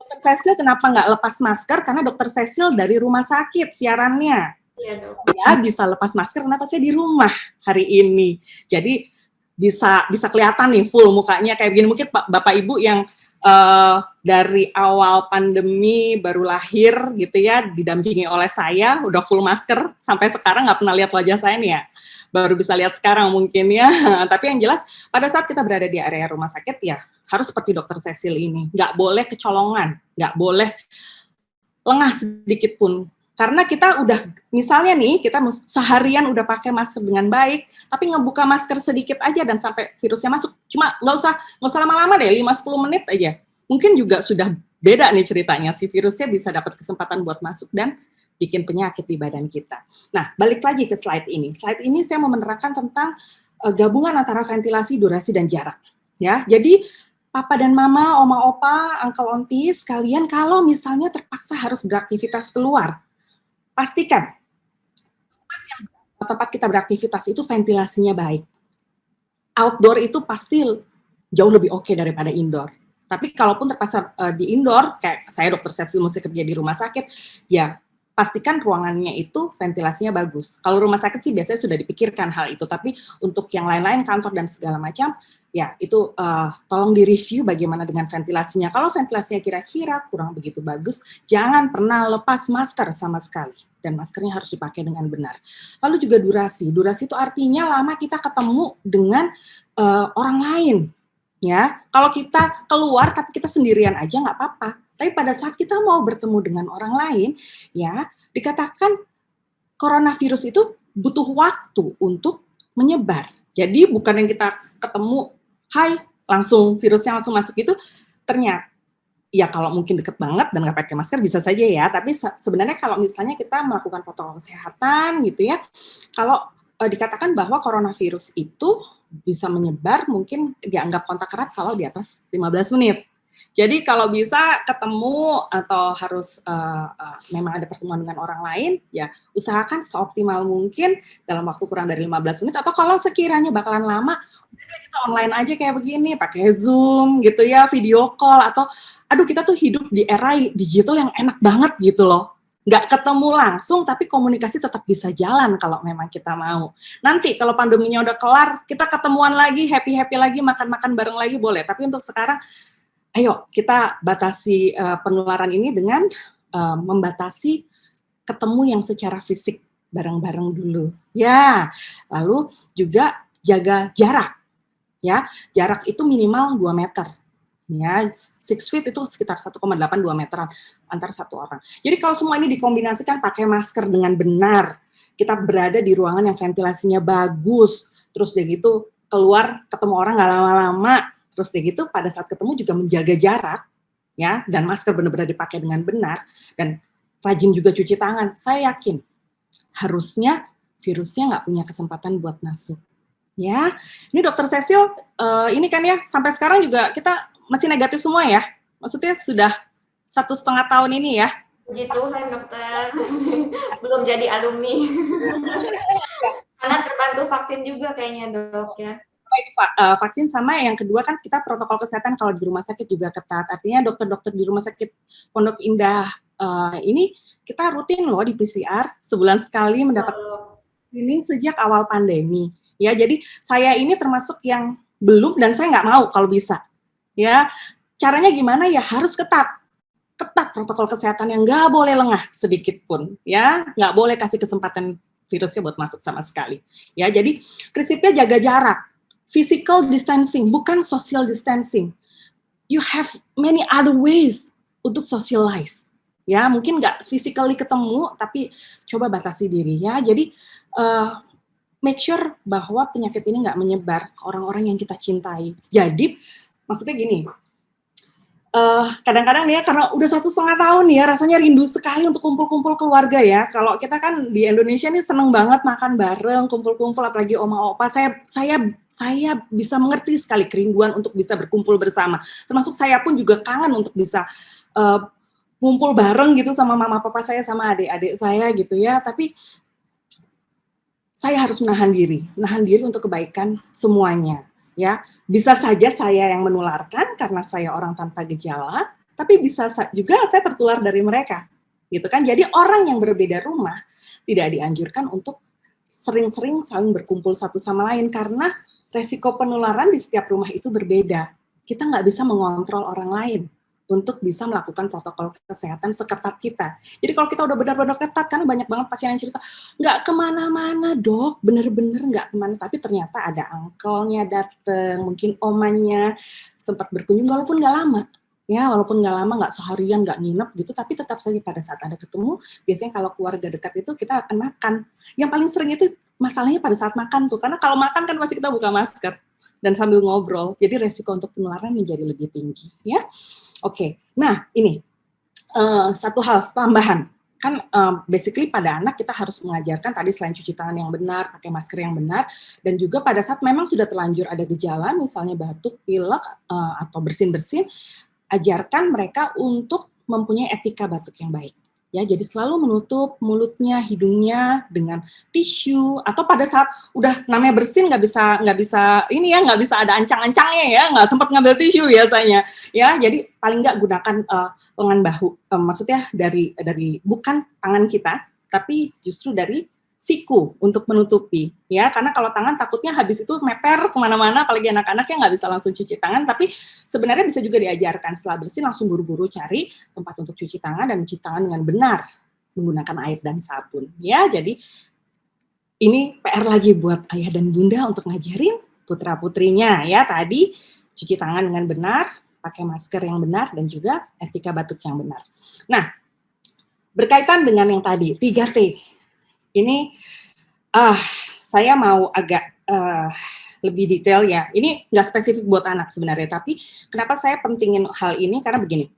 Dokter Cecil kenapa nggak lepas masker? Karena dokter Cecil dari rumah sakit siarannya. Iya dok. Ya bisa lepas masker, kenapa saya di rumah hari ini? Jadi bisa kelihatan nih full mukanya kayak begini. Mungkin Bapak Ibu yang dari awal pandemi baru lahir gitu ya, didampingi oleh saya, udah full masker, sampai sekarang nggak pernah lihat wajah saya nih ya. Baru bisa lihat sekarang mungkin ya. Tapi yang jelas pada saat kita berada di area rumah sakit ya harus seperti dokter Cecil ini. Nggak boleh kecolongan, nggak boleh lengah sedikit pun. Karena kita udah, misalnya nih, kita seharian udah pakai masker dengan baik, tapi ngebuka masker sedikit aja dan sampai virusnya masuk. Cuma nggak usah lama-lama deh, 5-10 menit aja. Mungkin juga sudah beda nih ceritanya, si virusnya bisa dapat kesempatan buat masuk dan bikin penyakit di badan kita. Nah, balik lagi ke slide ini. Slide ini saya mau menerangkan tentang gabungan antara ventilasi, durasi, dan jarak. Ya, jadi Papa dan Mama, Oma, Opa, Uncle, Auntie, sekalian kalau misalnya terpaksa harus beraktivitas keluar, pastikan tempat yang tempat kita beraktivitas itu ventilasinya baik. Outdoor itu pasti jauh lebih oke daripada indoor. Tapi kalaupun terpaksa di indoor, kayak saya dokter Setsi mesti kerja di rumah sakit, ya pastikan ruangannya itu ventilasinya bagus. Kalau rumah sakit sih biasanya sudah dipikirkan hal itu, tapi untuk yang lain-lain, kantor dan segala macam, ya itu tolong direview bagaimana dengan ventilasinya. Kalau ventilasinya kira-kira kurang begitu bagus, jangan pernah lepas masker sama sekali. Dan maskernya harus dipakai dengan benar. Lalu juga durasi. Durasi itu artinya lama kita ketemu dengan orang lain. Ya, kalau kita keluar tapi kita sendirian aja nggak apa-apa. Tapi pada saat kita mau bertemu dengan orang lain, ya dikatakan coronavirus itu butuh waktu untuk menyebar. Jadi bukan yang kita ketemu, hai, langsung virusnya langsung masuk itu, ternyata ya kalau mungkin deket banget dan nggak pakai masker bisa saja ya. Tapi sebenarnya kalau misalnya kita melakukan protokol kesehatan gitu ya, kalau dikatakan bahwa coronavirus itu bisa menyebar mungkin dianggap kontak erat kalau di atas 15 menit. Jadi kalau bisa ketemu atau harus memang ada pertemuan dengan orang lain, ya usahakan seoptimal mungkin dalam waktu kurang dari 15 menit, atau kalau sekiranya bakalan lama, udah kita online aja kayak begini, pakai Zoom gitu ya, video call, atau aduh kita tuh hidup di era digital yang enak banget gitu loh. Nggak ketemu langsung, tapi komunikasi tetap bisa jalan kalau memang kita mau. Nanti kalau pandeminya udah kelar, kita ketemuan lagi, happy-happy lagi, makan-makan bareng lagi boleh. Tapi untuk sekarang, ayo kita batasi penularan ini dengan membatasi ketemu yang secara fisik bareng-bareng dulu. Ya, lalu juga jaga jarak. Ya, jarak itu minimal 2 meter. Ya, 6 feet itu sekitar 1,82 meteran antar satu orang. Jadi kalau semua ini dikombinasikan pakai masker dengan benar, kita berada di ruangan yang ventilasinya bagus, terus dia gitu keluar ketemu orang nggak lama-lama, terus dia gitu pada saat ketemu juga menjaga jarak, ya, dan masker benar-benar dipakai dengan benar, dan rajin juga cuci tangan. Saya yakin harusnya virusnya nggak punya kesempatan buat masuk. Ya, ini Dokter Cecil, ini kan ya sampai sekarang juga kita masih negatif semua ya? Maksudnya sudah 1,5 tahun ini ya? Puji Tuhan dokter, belum jadi alumni. Karena terbantu vaksin juga kayaknya dok ya. Vaksin sama yang kedua kan kita protokol kesehatan kalau di rumah sakit juga ketat. Artinya dokter-dokter di rumah sakit Pondok Indah ini kita rutin loh di PCR, sebulan sekali mendapat screening sejak awal pandemi. Ya, jadi saya ini termasuk yang belum dan saya nggak mau kalau bisa. Ya, caranya gimana ya? Harus ketat protokol kesehatan yang nggak boleh lengah sedikit pun, ya, nggak boleh kasih kesempatan virusnya buat masuk sama sekali. Ya, jadi prinsipnya jaga jarak, physical distancing, bukan social distancing. You have many other ways untuk socialize. Ya, mungkin nggak physically ketemu, tapi coba batasi diri ya. Jadi make sure bahwa penyakit ini nggak menyebar ke orang-orang yang kita cintai. Jadi maksudnya gini, kadang-kadang nih ya, karena udah 1,5 tahun ya, rasanya rindu sekali untuk kumpul-kumpul keluarga ya. Kalau kita kan di Indonesia nih seneng banget makan bareng, kumpul-kumpul, apalagi oma opa. Saya bisa mengerti sekali kerinduan untuk bisa berkumpul bersama. Termasuk saya pun juga kangen untuk bisa ngumpul bareng gitu sama mama papa saya, sama adik-adik saya gitu ya. Tapi saya harus menahan diri untuk kebaikan semuanya. Ya, bisa saja saya yang menularkan karena saya orang tanpa gejala, tapi bisa juga saya tertular dari mereka, gitu kan? Jadi orang yang berbeda rumah tidak dianjurkan untuk sering-sering saling berkumpul satu sama lain karena resiko penularan di setiap rumah itu berbeda. Kita nggak bisa mengontrol orang lain untuk bisa melakukan protokol kesehatan seketat kita. Jadi kalau kita udah benar-benar ketat, kan banyak banget pasien yang cerita, nggak kemana-mana dok, bener-bener nggak kemana, tapi ternyata ada uncle-nya dateng, mungkin omanya sempat berkunjung, walaupun nggak lama, ya walaupun nggak lama, nggak seharian, nggak nginep gitu, tapi tetap saja pada saat ada ketemu, biasanya kalau keluarga dekat itu kita akan makan. Yang paling sering itu masalahnya pada saat makan tuh, karena kalau makan kan pasti kita buka masker dan sambil ngobrol, jadi resiko untuk penularan menjadi lebih tinggi, ya. Oke, nah ini satu hal tambahan, kan basically pada anak kita harus mengajarkan tadi selain cuci tangan yang benar, pakai masker yang benar, dan juga pada saat memang sudah terlanjur ada gejala, misalnya batuk, pilek, atau bersin-bersin, ajarkan mereka untuk mempunyai etika batuk yang baik. Ya, jadi selalu menutup mulutnya, hidungnya dengan tisu, atau pada saat udah namanya bersin nggak bisa ini ya, nggak bisa ada ancang-ancangnya ya, nggak sempat ngambil tisu biasanya ya. Jadi paling nggak gunakan lengan bahu, maksudnya dari bukan tangan kita, tapi justru dari siku untuk menutupi ya, karena kalau tangan takutnya habis itu meper kemana-mana, apalagi anak-anak yang nggak bisa langsung cuci tangan. Tapi sebenarnya bisa juga diajarkan setelah bersih langsung buru-buru cari tempat untuk cuci tangan dan cuci tangan dengan benar menggunakan air dan sabun ya. Jadi ini PR lagi buat ayah dan bunda untuk ngajarin putra putrinya ya, tadi cuci tangan dengan benar, pakai masker yang benar, dan juga etika batuk yang benar. Nah, berkaitan dengan yang tadi 3T ini, saya mau agak lebih detail ya. Ini nggak spesifik buat anak sebenarnya, tapi kenapa saya pentingin hal ini, karena begini,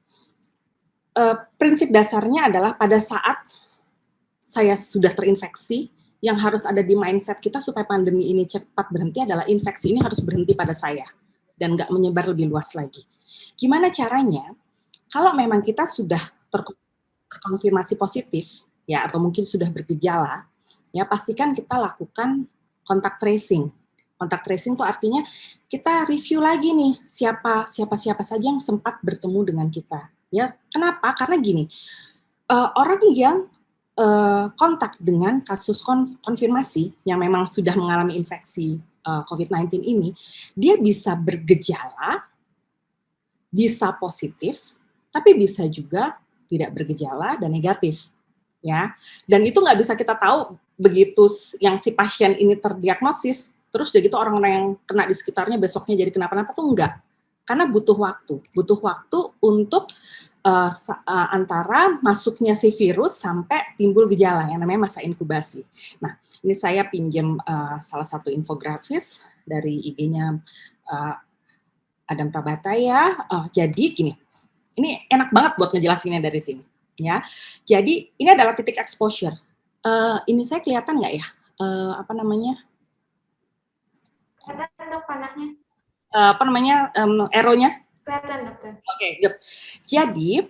prinsip dasarnya adalah pada saat saya sudah terinfeksi, yang harus ada di mindset kita supaya pandemi ini cepat berhenti adalah infeksi ini harus berhenti pada saya, dan nggak menyebar lebih luas lagi. Gimana caranya? Kalau memang kita sudah terkonfirmasi positif, ya, atau mungkin sudah bergejala, ya pastikan kita lakukan kontak tracing. Kontak tracing itu artinya kita review lagi nih siapa saja yang sempat bertemu dengan kita. Ya, kenapa? Karena gini, orang yang kontak dengan kasus konfirmasi yang memang sudah mengalami infeksi COVID-19 ini, dia bisa bergejala, bisa positif, tapi bisa juga tidak bergejala dan negatif, ya. Dan itu nggak bisa kita tahu begitu yang si pasien ini terdiagnosis, terus udah gitu orang-orang yang kena di sekitarnya besoknya jadi kenapa-napa tuh enggak. Karena butuh waktu untuk antara masuknya si virus sampai timbul gejala yang namanya masa inkubasi. Nah, ini saya pinjam salah satu infografis dari IG-nya Adam Prabata ya. Jadi gini, ini enak banget buat ngejelasinnya dari sini, ya. Jadi ini adalah titik exposure. Ini saya kelihatan nggak ya? Apa namanya? Kelihatan dok panahnya. Apa namanya? Arrow-nya? Kelihatan dokter. Oke, good. Jadi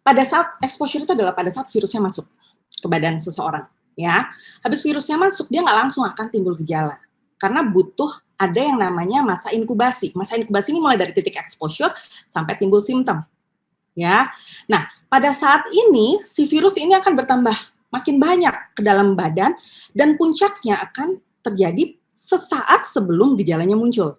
pada saat exposure itu adalah pada saat virusnya masuk ke badan seseorang, ya. Habis virusnya masuk, dia nggak langsung akan timbul gejala, karena butuh ada yang namanya masa inkubasi. Masa inkubasi ini mulai dari titik exposure sampai timbul simptom, ya. Nah, pada saat ini si virus ini akan bertambah makin banyak ke dalam badan dan puncaknya akan terjadi sesaat sebelum gejalanya muncul.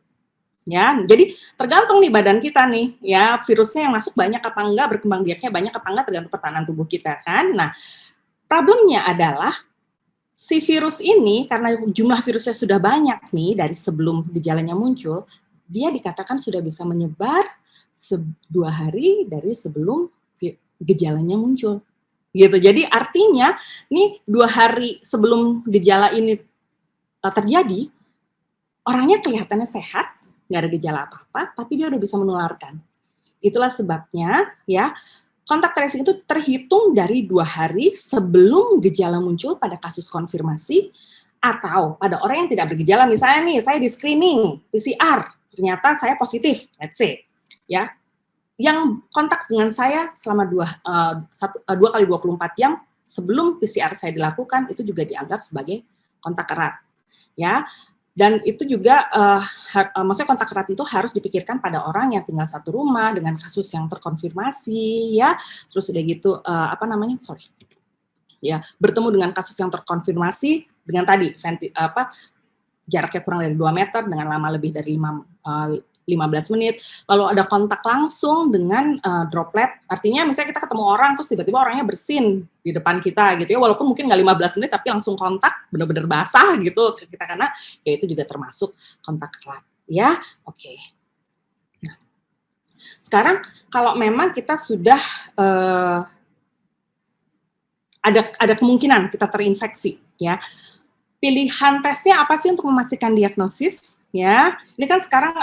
Ya, jadi tergantung nih badan kita nih, ya virusnya yang masuk banyak apa enggak, berkembang biaknya banyak apa enggak, tergantung pertahanan tubuh kita kan. Nah, problemnya adalah si virus ini karena jumlah virusnya sudah banyak nih dari sebelum gejalanya muncul, dia dikatakan sudah bisa menyebar 2 hari dari sebelum gejalanya muncul. Gitu. Jadi artinya nih 2 hari sebelum gejala ini terjadi, orangnya kelihatannya sehat, nggak ada gejala apa-apa, tapi dia udah bisa menularkan. Itulah sebabnya ya kontak tracing itu terhitung dari 2 hari sebelum gejala muncul pada kasus konfirmasi atau pada orang yang tidak bergejala. Misalnya nih saya di screening PCR, ternyata saya positif, let's say, ya. Yang kontak dengan saya selama 2 kali 24 jam sebelum PCR saya dilakukan itu juga dianggap sebagai kontak erat, ya. Dan itu juga, maksudnya kontak erat itu harus dipikirkan pada orang yang tinggal satu rumah dengan kasus yang terkonfirmasi, ya. Terus udah gitu, bertemu dengan kasus yang terkonfirmasi dengan tadi, jaraknya kurang dari 2 meter dengan lama lebih dari 15 menit, lalu ada kontak langsung dengan droplet, artinya misalnya kita ketemu orang, terus tiba-tiba orangnya bersin di depan kita gitu ya, walaupun mungkin nggak 15 menit, tapi langsung kontak, benar-benar basah gitu ke kita, karena ya itu juga termasuk kontak erat, ya, oke. Nah, sekarang kalau memang kita sudah ada kemungkinan kita terinfeksi, ya, pilihan tesnya apa sih untuk memastikan diagnosis? Ya, ini kan sekarang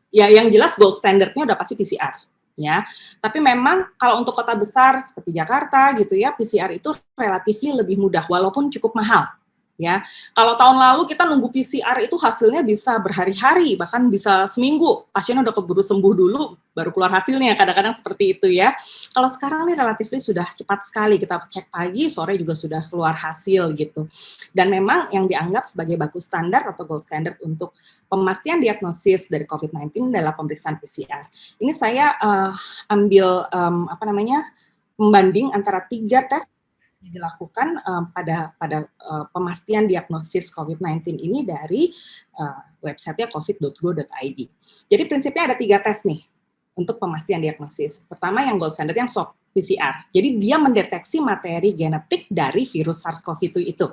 ya yang jelas gold standardnya udah pasti PCR, ya. Tapi memang kalau untuk kota besar seperti Jakarta gitu ya, PCR itu relatif lebih mudah walaupun cukup mahal, Ya, kalau tahun lalu kita nunggu PCR itu hasilnya bisa berhari-hari, bahkan bisa seminggu. Pasien udah keburu sembuh dulu, baru keluar hasilnya. Kadang-kadang seperti itu ya. Kalau sekarang nih relatif sudah cepat sekali. Kita cek pagi, sore juga sudah keluar hasil gitu. Dan memang yang dianggap sebagai baku standar atau gold standard untuk pemastian diagnosis dari COVID-19 adalah pemeriksaan PCR. Ini saya ambil pembanding antara 3 tes dilakukan pada pemastian diagnosis COVID-19 ini dari websitenya covid.go.id. Jadi prinsipnya ada 3 tes nih untuk pemastian diagnosis. Pertama yang gold standard yang swab PCR. Jadi dia mendeteksi materi genetik dari virus SARS-CoV-2 itu.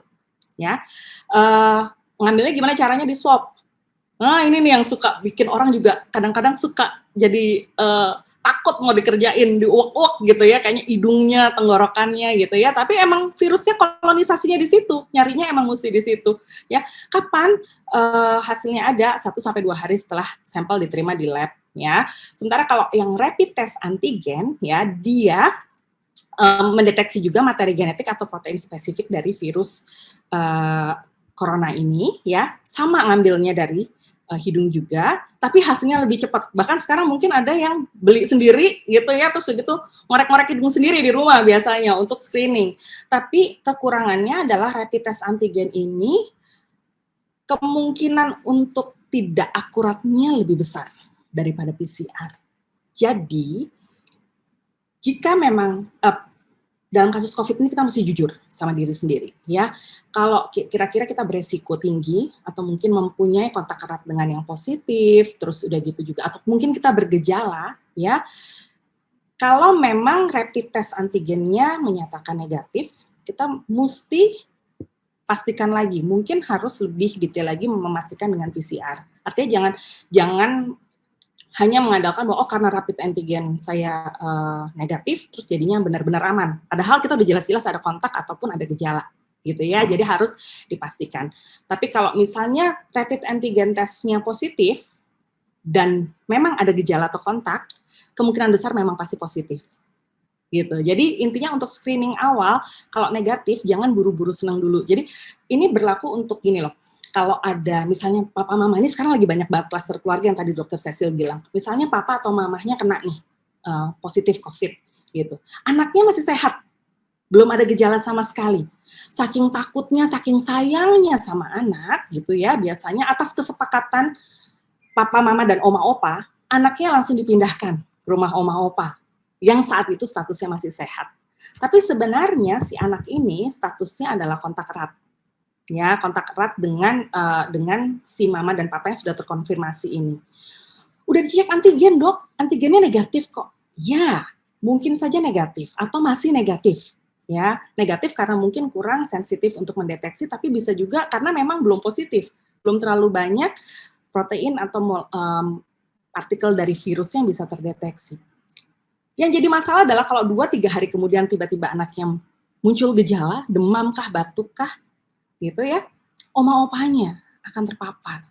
Ya, ngambilnya gimana caranya di swab? Nah ini nih yang suka bikin orang juga kadang-kadang suka jadi takut mau dikerjain, diuak-uak gitu ya, kayaknya hidungnya, tenggorokannya gitu ya, tapi emang virusnya kolonisasinya di situ, nyarinya emang mesti di situ ya. Kapan hasilnya ada? 1-2 hari setelah sampel diterima di lab ya. Sementara kalau yang rapid test antigen ya, dia mendeteksi juga materi genetik atau protein spesifik dari virus corona ini ya, sama ngambilnya dari hidung juga, tapi hasilnya lebih cepat. Bahkan sekarang mungkin ada yang beli sendiri gitu ya, terus gitu ngorek-ngorek hidung sendiri di rumah biasanya untuk screening. Tapi kekurangannya adalah rapid test antigen ini kemungkinan untuk tidak akuratnya lebih besar daripada PCR. Jadi, jika memang dalam kasus COVID ini kita mesti jujur sama diri sendiri ya. Kalau kira-kira kita beresiko tinggi atau mungkin mempunyai kontak erat dengan yang positif, terus udah gitu juga, atau mungkin kita bergejala ya. Kalau memang rapid test antigennya menyatakan negatif, kita mesti pastikan lagi, mungkin harus lebih detail lagi memastikan dengan PCR. Artinya jangan hanya mengandalkan bahwa karena rapid antigen saya negatif, terus jadinya benar-benar aman. Padahal kita udah jelas-jelas ada kontak ataupun ada gejala, gitu ya. Jadi harus dipastikan. Tapi kalau misalnya rapid antigen tesnya positif dan memang ada gejala atau kontak, kemungkinan besar memang pasti positif. Gitu. Jadi intinya untuk screening awal, kalau negatif jangan buru-buru senang dulu. Jadi ini berlaku untuk gini loh. Kalau ada misalnya papa mama, ini sekarang lagi banyak banget klaster keluarga yang tadi dokter Cecil bilang, misalnya papa atau mamahnya kena nih positif COVID gitu, anaknya masih sehat, belum ada gejala sama sekali, saking takutnya, saking sayangnya sama anak gitu ya, biasanya atas kesepakatan papa mama dan oma opa, anaknya langsung dipindahkan ke rumah oma opa yang saat itu statusnya masih sehat. Tapi sebenarnya si anak ini statusnya adalah kontak erat. Ya, kontak erat dengan si mama dan papa yang sudah terkonfirmasi ini. Udah dicek antigen, Dok, antigennya negatif kok. Ya, mungkin saja negatif atau masih negatif. Ya, negatif karena mungkin kurang sensitif untuk mendeteksi, tapi bisa juga karena memang belum positif, belum terlalu banyak protein atau partikel dari virus yang bisa terdeteksi. Yang jadi masalah adalah kalau 2-3 hari kemudian tiba-tiba anaknya muncul gejala, demam kah, batuk kah, gitu ya, oma opanya akan terpapar.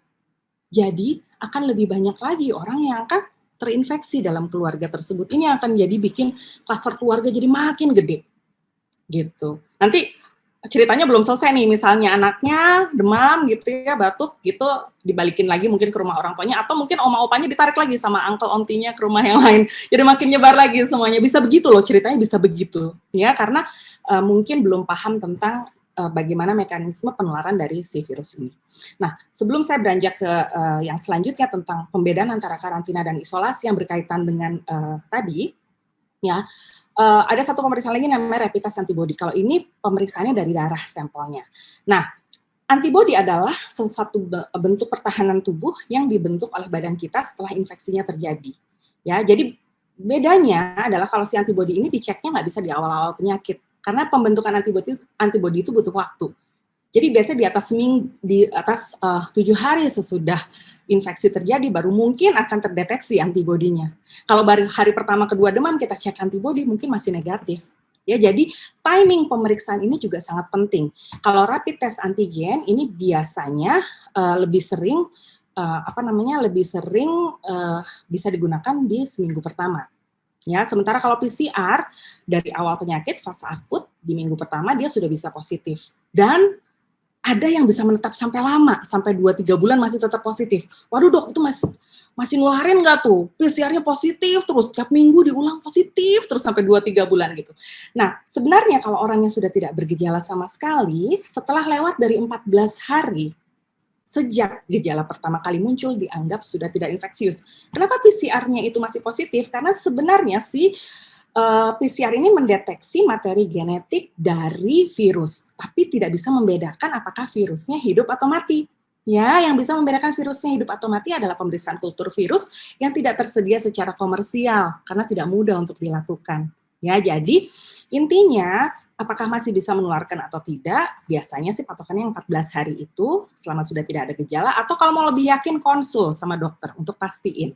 Jadi akan lebih banyak lagi orang yang akan terinfeksi dalam keluarga tersebut. Ini akan jadi bikin klaster keluarga jadi makin gede. Gitu. Nanti ceritanya belum selesai nih, misalnya anaknya demam gitu ya, batuk gitu, dibalikin lagi mungkin ke rumah orang tuanya, atau mungkin oma opanya ditarik lagi sama uncle ontinya ke rumah yang lain. Jadi makin nyebar lagi semuanya. Bisa begitu loh, ceritanya bisa begitu. Ya, karena mungkin belum paham tentang bagaimana mekanisme penularan dari si virus ini. Nah, sebelum saya beranjak ke yang selanjutnya tentang pembedaan antara karantina dan isolasi yang berkaitan dengan tadi, ya, ada satu pemeriksaan lagi namanya rapid test antibody. Kalau ini pemeriksaannya dari darah sampelnya. Nah, antibody adalah sesuatu bentuk pertahanan tubuh yang dibentuk oleh badan kita setelah infeksinya terjadi. Ya, jadi bedanya adalah kalau si antibody ini diceknya nggak bisa di awal-awal penyakit. Karena pembentukan antibody itu butuh waktu. Jadi biasanya di atas 7 hari sesudah infeksi terjadi baru mungkin akan terdeteksi antibodinya. Kalau baru hari pertama kedua demam kita cek antibody mungkin masih negatif. Ya, jadi timing pemeriksaan ini juga sangat penting. Kalau rapid test antigen ini biasanya lebih sering bisa digunakan di seminggu pertama. Ya, sementara kalau PCR dari awal penyakit fase akut di minggu pertama dia sudah bisa positif. Dan Ada yang bisa menetap sampai lama, sampai 2-3 bulan masih tetap positif. Waduh dok, itu masih nularin nggak tuh? PCR-nya positif, terus tiap minggu diulang positif, terus sampai 2-3 bulan gitu. Nah, sebenarnya kalau orang yang sudah tidak bergejala sama sekali, setelah lewat dari 14 hari, sejak gejala pertama kali muncul dianggap sudah tidak infeksius. Kenapa PCR-nya itu masih positif? Karena sebenarnya sih PCR ini mendeteksi materi genetik dari virus, tapi tidak bisa membedakan apakah virusnya hidup atau mati. Ya, yang bisa membedakan virusnya hidup atau mati adalah pemeriksaan kultur virus yang tidak tersedia secara komersial karena tidak mudah untuk dilakukan. Ya, jadi intinya apakah masih bisa menularkan atau tidak, biasanya sih patokannya 14 hari itu selama sudah tidak ada gejala, atau kalau mau lebih yakin konsul sama dokter untuk pastiin.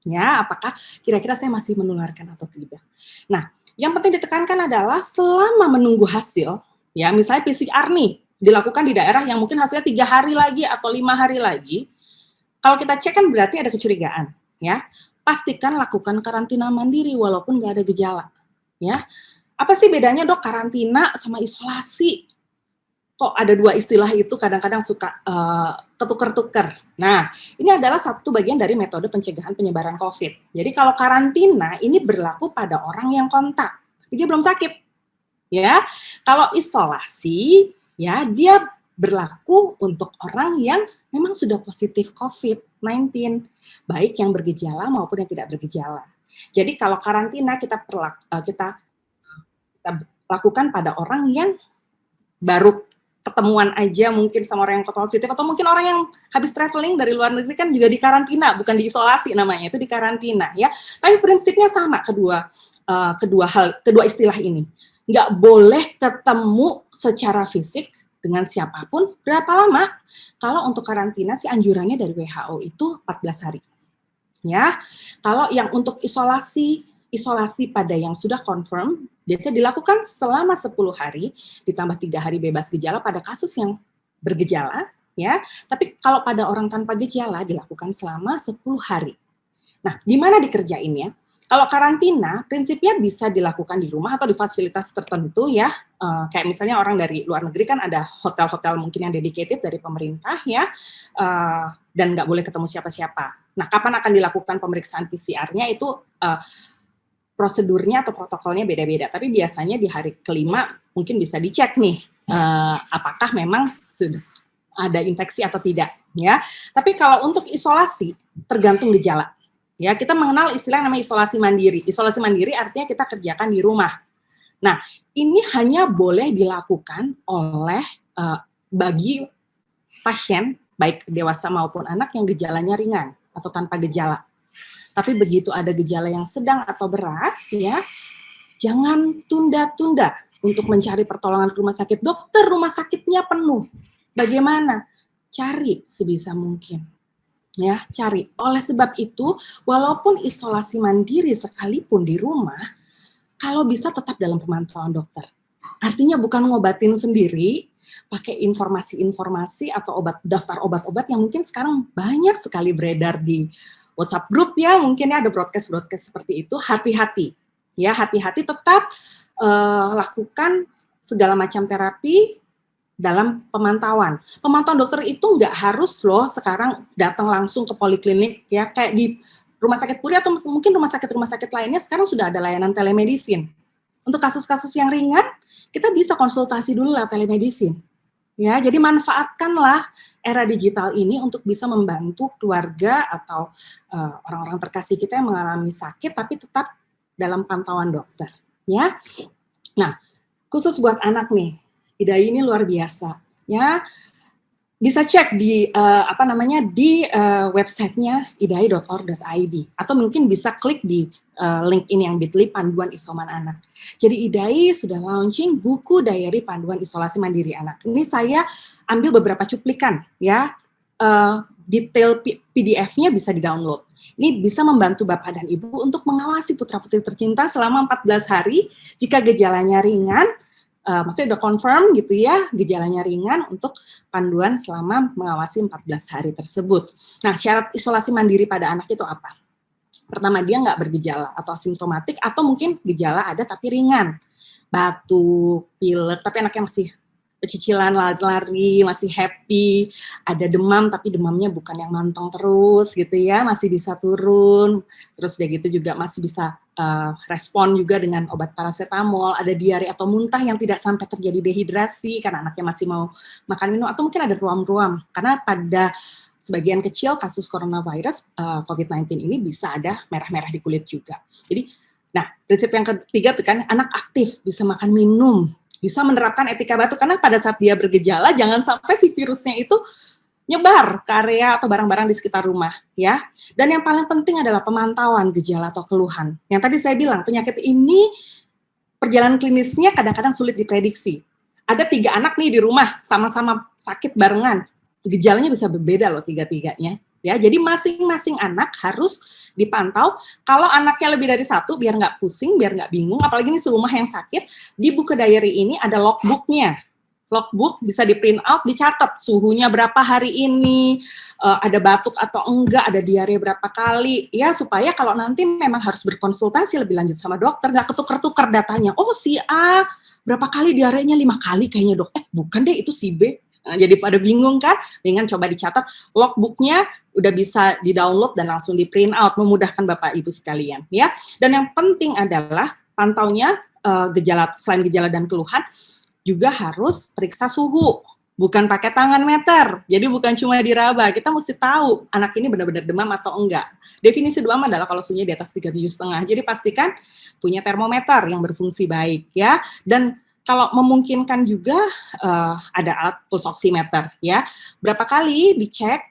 Ya, apakah kira-kira saya masih menularkan atau tidak. Nah, yang penting ditekankan adalah selama menunggu hasil, ya misalnya PCR nih, dilakukan di daerah yang mungkin hasilnya 3 hari lagi atau 5 hari lagi, kalau kita cek kan berarti ada kecurigaan. Ya, pastikan lakukan karantina mandiri walaupun nggak ada gejala. Ya, apa sih bedanya dok karantina sama isolasi? Kok ada dua istilah itu kadang-kadang suka ketuker-tuker. Nah, ini adalah satu bagian dari metode pencegahan penyebaran COVID. Jadi kalau karantina ini berlaku pada orang yang kontak, tapi dia belum sakit. Ya, kalau isolasi, ya dia berlaku untuk orang yang memang sudah positif COVID-19, baik yang bergejala maupun yang tidak bergejala. Jadi kalau karantina kita lakukan pada orang yang baru ketemuan aja mungkin sama orang yang positif, atau mungkin orang yang habis traveling dari luar negeri kan juga di karantina, bukan di isolasi namanya, itu di karantina ya. Tapi prinsipnya sama kedua istilah ini. Nggak boleh ketemu secara fisik dengan siapapun berapa lama. Kalau untuk karantina sih anjurannya dari WHO itu 14 hari. Ya. Kalau yang untuk isolasi pada yang sudah confirm biasanya dilakukan selama 10 hari ditambah 3 hari bebas gejala pada kasus yang bergejala, ya. Tapi kalau pada orang tanpa gejala dilakukan selama 10 hari. Nah, di mana dikerjainnya? Kalau karantina, prinsipnya bisa dilakukan di rumah atau di fasilitas tertentu ya. Kayak misalnya orang dari luar negeri kan ada hotel-hotel mungkin yang dedicated dari pemerintah ya, dan nggak boleh ketemu siapa-siapa. Nah, kapan akan dilakukan pemeriksaan PCR-nya itu prosedurnya atau protokolnya beda-beda, tapi biasanya di hari kelima mungkin bisa dicek nih apakah memang sudah ada infeksi atau tidak, ya. Tapi kalau untuk isolasi tergantung gejala, ya. Kita mengenal istilah namanya isolasi mandiri. Isolasi mandiri artinya kita kerjakan di rumah. Nah, ini hanya boleh dilakukan oleh bagi pasien baik dewasa maupun anak yang gejalanya ringan atau tanpa gejala. Tapi begitu ada gejala yang sedang atau berat, ya, jangan tunda-tunda untuk mencari pertolongan ke rumah sakit. Dokter, rumah sakitnya penuh. Bagaimana? Cari sebisa mungkin. Ya, cari. Oleh sebab itu, walaupun isolasi mandiri sekalipun di rumah, kalau bisa tetap dalam pemantauan dokter. Artinya bukan ngobatin sendiri, pakai informasi-informasi atau daftar obat-obat yang mungkin sekarang banyak sekali beredar di WhatsApp group ya, mungkin ya ada broadcast seperti itu. Hati-hati, ya hati-hati tetap lakukan segala macam terapi dalam pemantauan. Pemantauan dokter itu nggak harus loh sekarang datang langsung ke poliklinik ya, kayak di Rumah Sakit Puri atau mungkin rumah sakit lainnya sekarang sudah ada layanan telemedicine. Untuk kasus-kasus yang ringan, kita bisa konsultasi dulu lah telemedicine. Ya, jadi manfaatkanlah era digital ini untuk bisa membantu keluarga atau orang-orang terkasih kita yang mengalami sakit tapi tetap dalam pantauan dokter, ya. Nah, khusus buat anak nih, IDAI ini luar biasa, ya. Bisa cek di websitenya idai.org.id atau mungkin bisa klik di link ini yang bit.ly panduan isoman anak. Jadi IDAI sudah launching buku diary panduan isolasi mandiri anak. Ini saya ambil beberapa cuplikan ya, detail PDF-nya bisa di-download. Ini bisa membantu Bapak dan Ibu untuk mengawasi putra-putri tercinta selama 14 hari jika gejalanya ringan. Maksudnya udah confirm gitu ya, gejalanya ringan untuk panduan selama mengawasi 14 hari tersebut. Nah, syarat isolasi mandiri pada anak itu apa? Pertama, dia nggak bergejala atau asimptomatik, atau mungkin gejala ada tapi ringan. Batuk, pilek, tapi anaknya masih pecicilan, lari-lari, masih happy, ada demam tapi demamnya bukan yang mantong terus gitu ya, masih bisa turun, terus udah gitu juga masih bisa respon juga dengan obat paracetamol, ada diare atau muntah yang tidak sampai terjadi dehidrasi karena anaknya masih mau makan minum, atau mungkin ada ruam-ruam, karena pada sebagian kecil kasus coronavirus COVID-19 ini bisa ada merah-merah di kulit juga. Jadi, nah prinsip yang ketiga itu kan anak aktif, bisa makan minum, bisa menerapkan etika batuk, karena pada saat dia bergejala jangan sampai si virusnya itu nyebar ke area atau barang-barang di sekitar rumah ya. Dan yang paling penting adalah pemantauan gejala atau keluhan. Yang tadi saya bilang penyakit ini perjalanan klinisnya kadang-kadang sulit diprediksi. Ada 3 anak nih di rumah sama-sama sakit barengan, gejalanya bisa berbeda loh tiga-tiganya. Ya, jadi masing-masing anak harus dipantau. Kalau anaknya lebih dari 1, biar nggak pusing, biar nggak bingung. Apalagi ini serumah yang sakit, di buku diary ini ada logbooknya. Logbook bisa di print out, dicatat suhunya berapa hari ini, ada batuk atau enggak, ada diare berapa kali, ya supaya kalau nanti memang harus berkonsultasi lebih lanjut sama dokter, nggak ketukar-tukar datanya. Oh si A berapa kali diarenya, 5 kali kayaknya dok. Bukan deh itu si B. Nah, jadi pada bingung kan? Dengan coba dicatat logbooknya, udah bisa di-download dan langsung di-print out, memudahkan Bapak Ibu sekalian ya. Dan yang penting adalah pantaunya gejala, selain gejala dan keluhan, juga harus periksa suhu, bukan pakai tangan meter. Jadi bukan cuma diraba, kita mesti tahu anak ini benar-benar demam atau enggak. Definisi demam adalah kalau suhunya di atas 37,5. Jadi pastikan punya termometer yang berfungsi baik ya. Dan kalau memungkinkan juga ada alat pulse oximeter ya. Berapa kali dicek?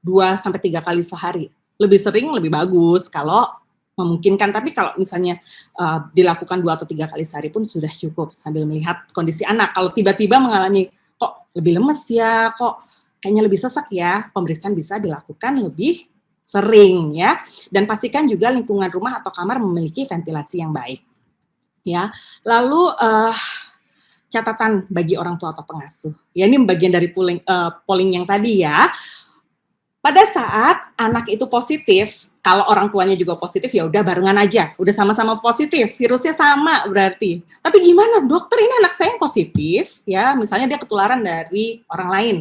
2-3 kali sehari. Lebih sering lebih bagus kalau memungkinkan, tapi kalau misalnya dilakukan 2 atau 3 kali sehari pun sudah cukup sambil melihat kondisi anak. Kalau tiba-tiba mengalami kok lebih lemes ya, kok kayaknya lebih sesak ya, pemeriksaan bisa dilakukan lebih sering ya. Dan pastikan juga lingkungan rumah atau kamar memiliki ventilasi yang baik. Ya. Lalu catatan bagi orang tua atau pengasuh. Ya ini bagian dari polling yang tadi ya. Pada saat anak itu positif, kalau orang tuanya juga positif ya udah barengan aja, udah sama-sama positif, virusnya sama berarti. Tapi gimana dokter, ini anak saya yang positif ya, misalnya dia ketularan dari orang lain,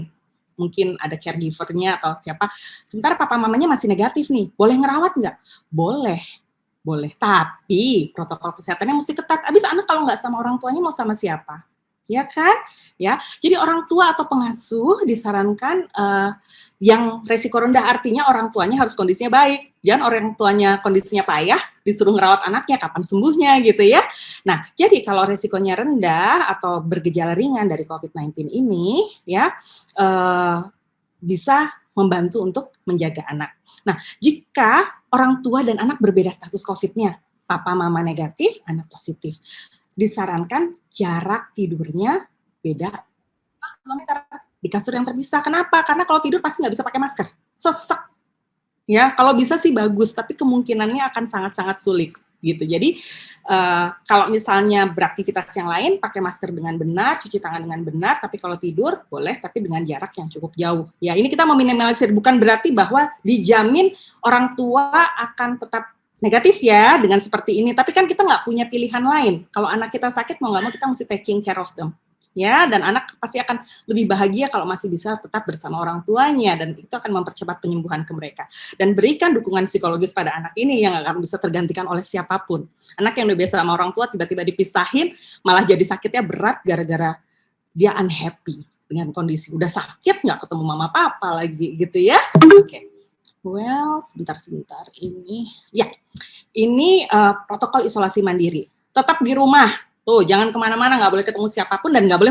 mungkin ada caregiver-nya atau siapa, sementara papa mamanya masih negatif nih, boleh ngerawat nggak? Boleh, tapi protokol kesehatannya mesti ketat. Abis anak kalau nggak sama orang tuanya mau sama siapa? Ya kan? Ya. Jadi orang tua atau pengasuh disarankan yang resiko rendah, artinya orang tuanya harus kondisinya baik. Jangan orang tuanya kondisinya payah disuruh ngerawat anaknya, kapan sembuhnya gitu ya. Nah, jadi kalau resikonya rendah atau bergejala ringan dari COVID-19 ini ya bisa membantu untuk menjaga anak. Nah, jika orang tua dan anak berbeda status COVID-nya, papa mama negatif, anak positif, disarankan jarak tidurnya beda 2 meter di kasur yang terpisah. Kenapa? Karena kalau tidur pasti nggak bisa pakai masker, sesek. Ya, kalau bisa sih bagus, tapi kemungkinannya akan sangat-sangat sulit gitu. Jadi kalau misalnya beraktivitas yang lain pakai masker dengan benar, cuci tangan dengan benar, tapi kalau tidur boleh tapi dengan jarak yang cukup jauh. Ya, ini kita meminimalisir, bukan berarti bahwa dijamin orang tua akan tetap negatif ya dengan seperti ini, tapi kan kita nggak punya pilihan lain. Kalau anak kita sakit mau nggak mau kita mesti taking care of them, ya. Dan anak pasti akan lebih bahagia kalau masih bisa tetap bersama orang tuanya, dan itu akan mempercepat penyembuhan ke mereka. Dan berikan dukungan psikologis pada anak ini yang akan bisa tergantikan oleh siapapun. Anak yang udah biasa sama orang tua tiba-tiba dipisahin, malah jadi sakitnya berat gara-gara dia unhappy dengan kondisi udah sakit nggak ketemu mama papa lagi gitu ya. Oke. Well, sebentar ini, ya, ini protokol isolasi mandiri. Tetap di rumah, tuh jangan kemana-mana, nggak boleh ketemu siapapun dan nggak boleh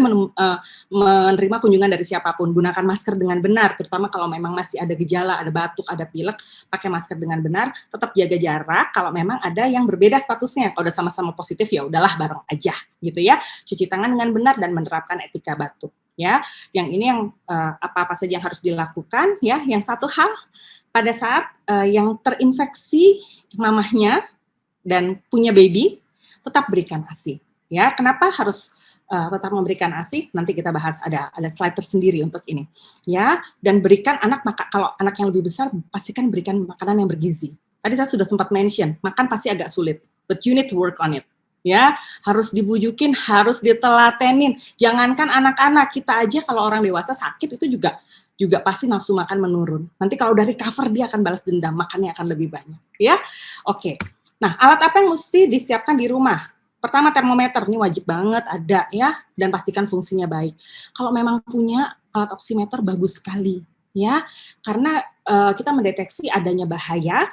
menerima kunjungan dari siapapun. Gunakan masker dengan benar, terutama kalau memang masih ada gejala, ada batuk, ada pilek, pakai masker dengan benar. Tetap jaga jarak. Kalau memang ada yang berbeda statusnya, kalau udah sama-sama positif ya udahlah bareng aja, gitu ya. Cuci tangan dengan benar dan menerapkan etika batuk. Ya, yang ini yang apa-apa saja yang harus dilakukan ya. Yang satu hal, pada saat yang terinfeksi mamahnya dan punya baby, tetap berikan ASI. Ya, kenapa harus tetap memberikan ASI? Nanti kita bahas, ada slide tersendiri untuk ini. Ya, dan berikan anak kalau anak yang lebih besar pastikan berikan makanan yang bergizi. Tadi saya sudah sempat mention, makan pasti agak sulit, but you need to work on it. ya, harus dibujukin, harus ditelatenin. Jangankan anak-anak, kita aja kalau orang dewasa sakit itu juga pasti nafsu makan menurun. Nanti kalau udah recover dia akan balas dendam, makannya akan lebih banyak, ya. Oke. Nah, alat apa yang mesti disiapkan di rumah? Pertama, termometer, ini wajib banget ada ya, dan pastikan fungsinya baik. Kalau memang punya alat oximeter bagus sekali ya, karena kita mendeteksi adanya bahaya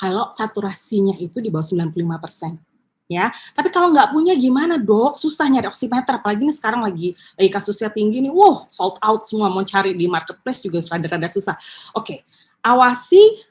kalau saturasinya itu di bawah 95%. Ya, tapi kalau nggak punya gimana dok? Susah nyari oximeter, apalagi ini sekarang lagi kasusnya tinggi nih, sold out semua, mau cari di marketplace juga rada-rada susah. Oke, awasi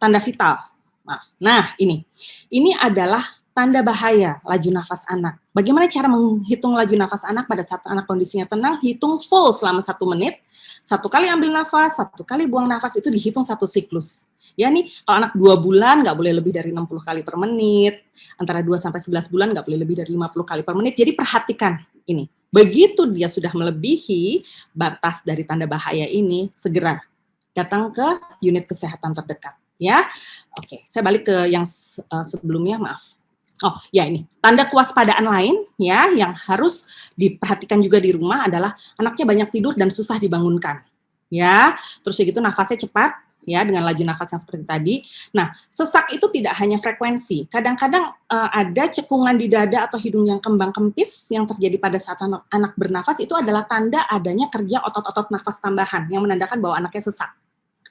tanda vital. Maaf. Nah, ini adalah tanda bahaya laju nafas anak. Bagaimana cara menghitung laju nafas anak pada saat anak kondisinya tenang? Hitung full selama 1 menit. 1 kali ambil nafas, 1 kali buang nafas, itu dihitung 1 siklus. Ya nih, kalau anak 2 bulan nggak boleh lebih dari 60 kali per menit, antara 2 sampai 11 bulan nggak boleh lebih dari 50 kali per menit. Jadi perhatikan ini. Begitu dia sudah melebihi batas dari tanda bahaya ini, segera datang ke unit kesehatan terdekat. Ya, oke. Saya balik ke yang sebelumnya, maaf. Oh ya, ini tanda kewaspadaan lain ya yang harus diperhatikan juga di rumah adalah anaknya banyak tidur dan susah dibangunkan. Ya, terus gitu nafasnya cepat ya dengan laju nafas yang seperti tadi. Nah, sesak itu tidak hanya frekuensi. Kadang-kadang ada cekungan di dada atau hidung yang kembang kempis yang terjadi pada saat anak bernafas, itu adalah tanda adanya kerja otot-otot nafas tambahan yang menandakan bahwa anaknya sesak.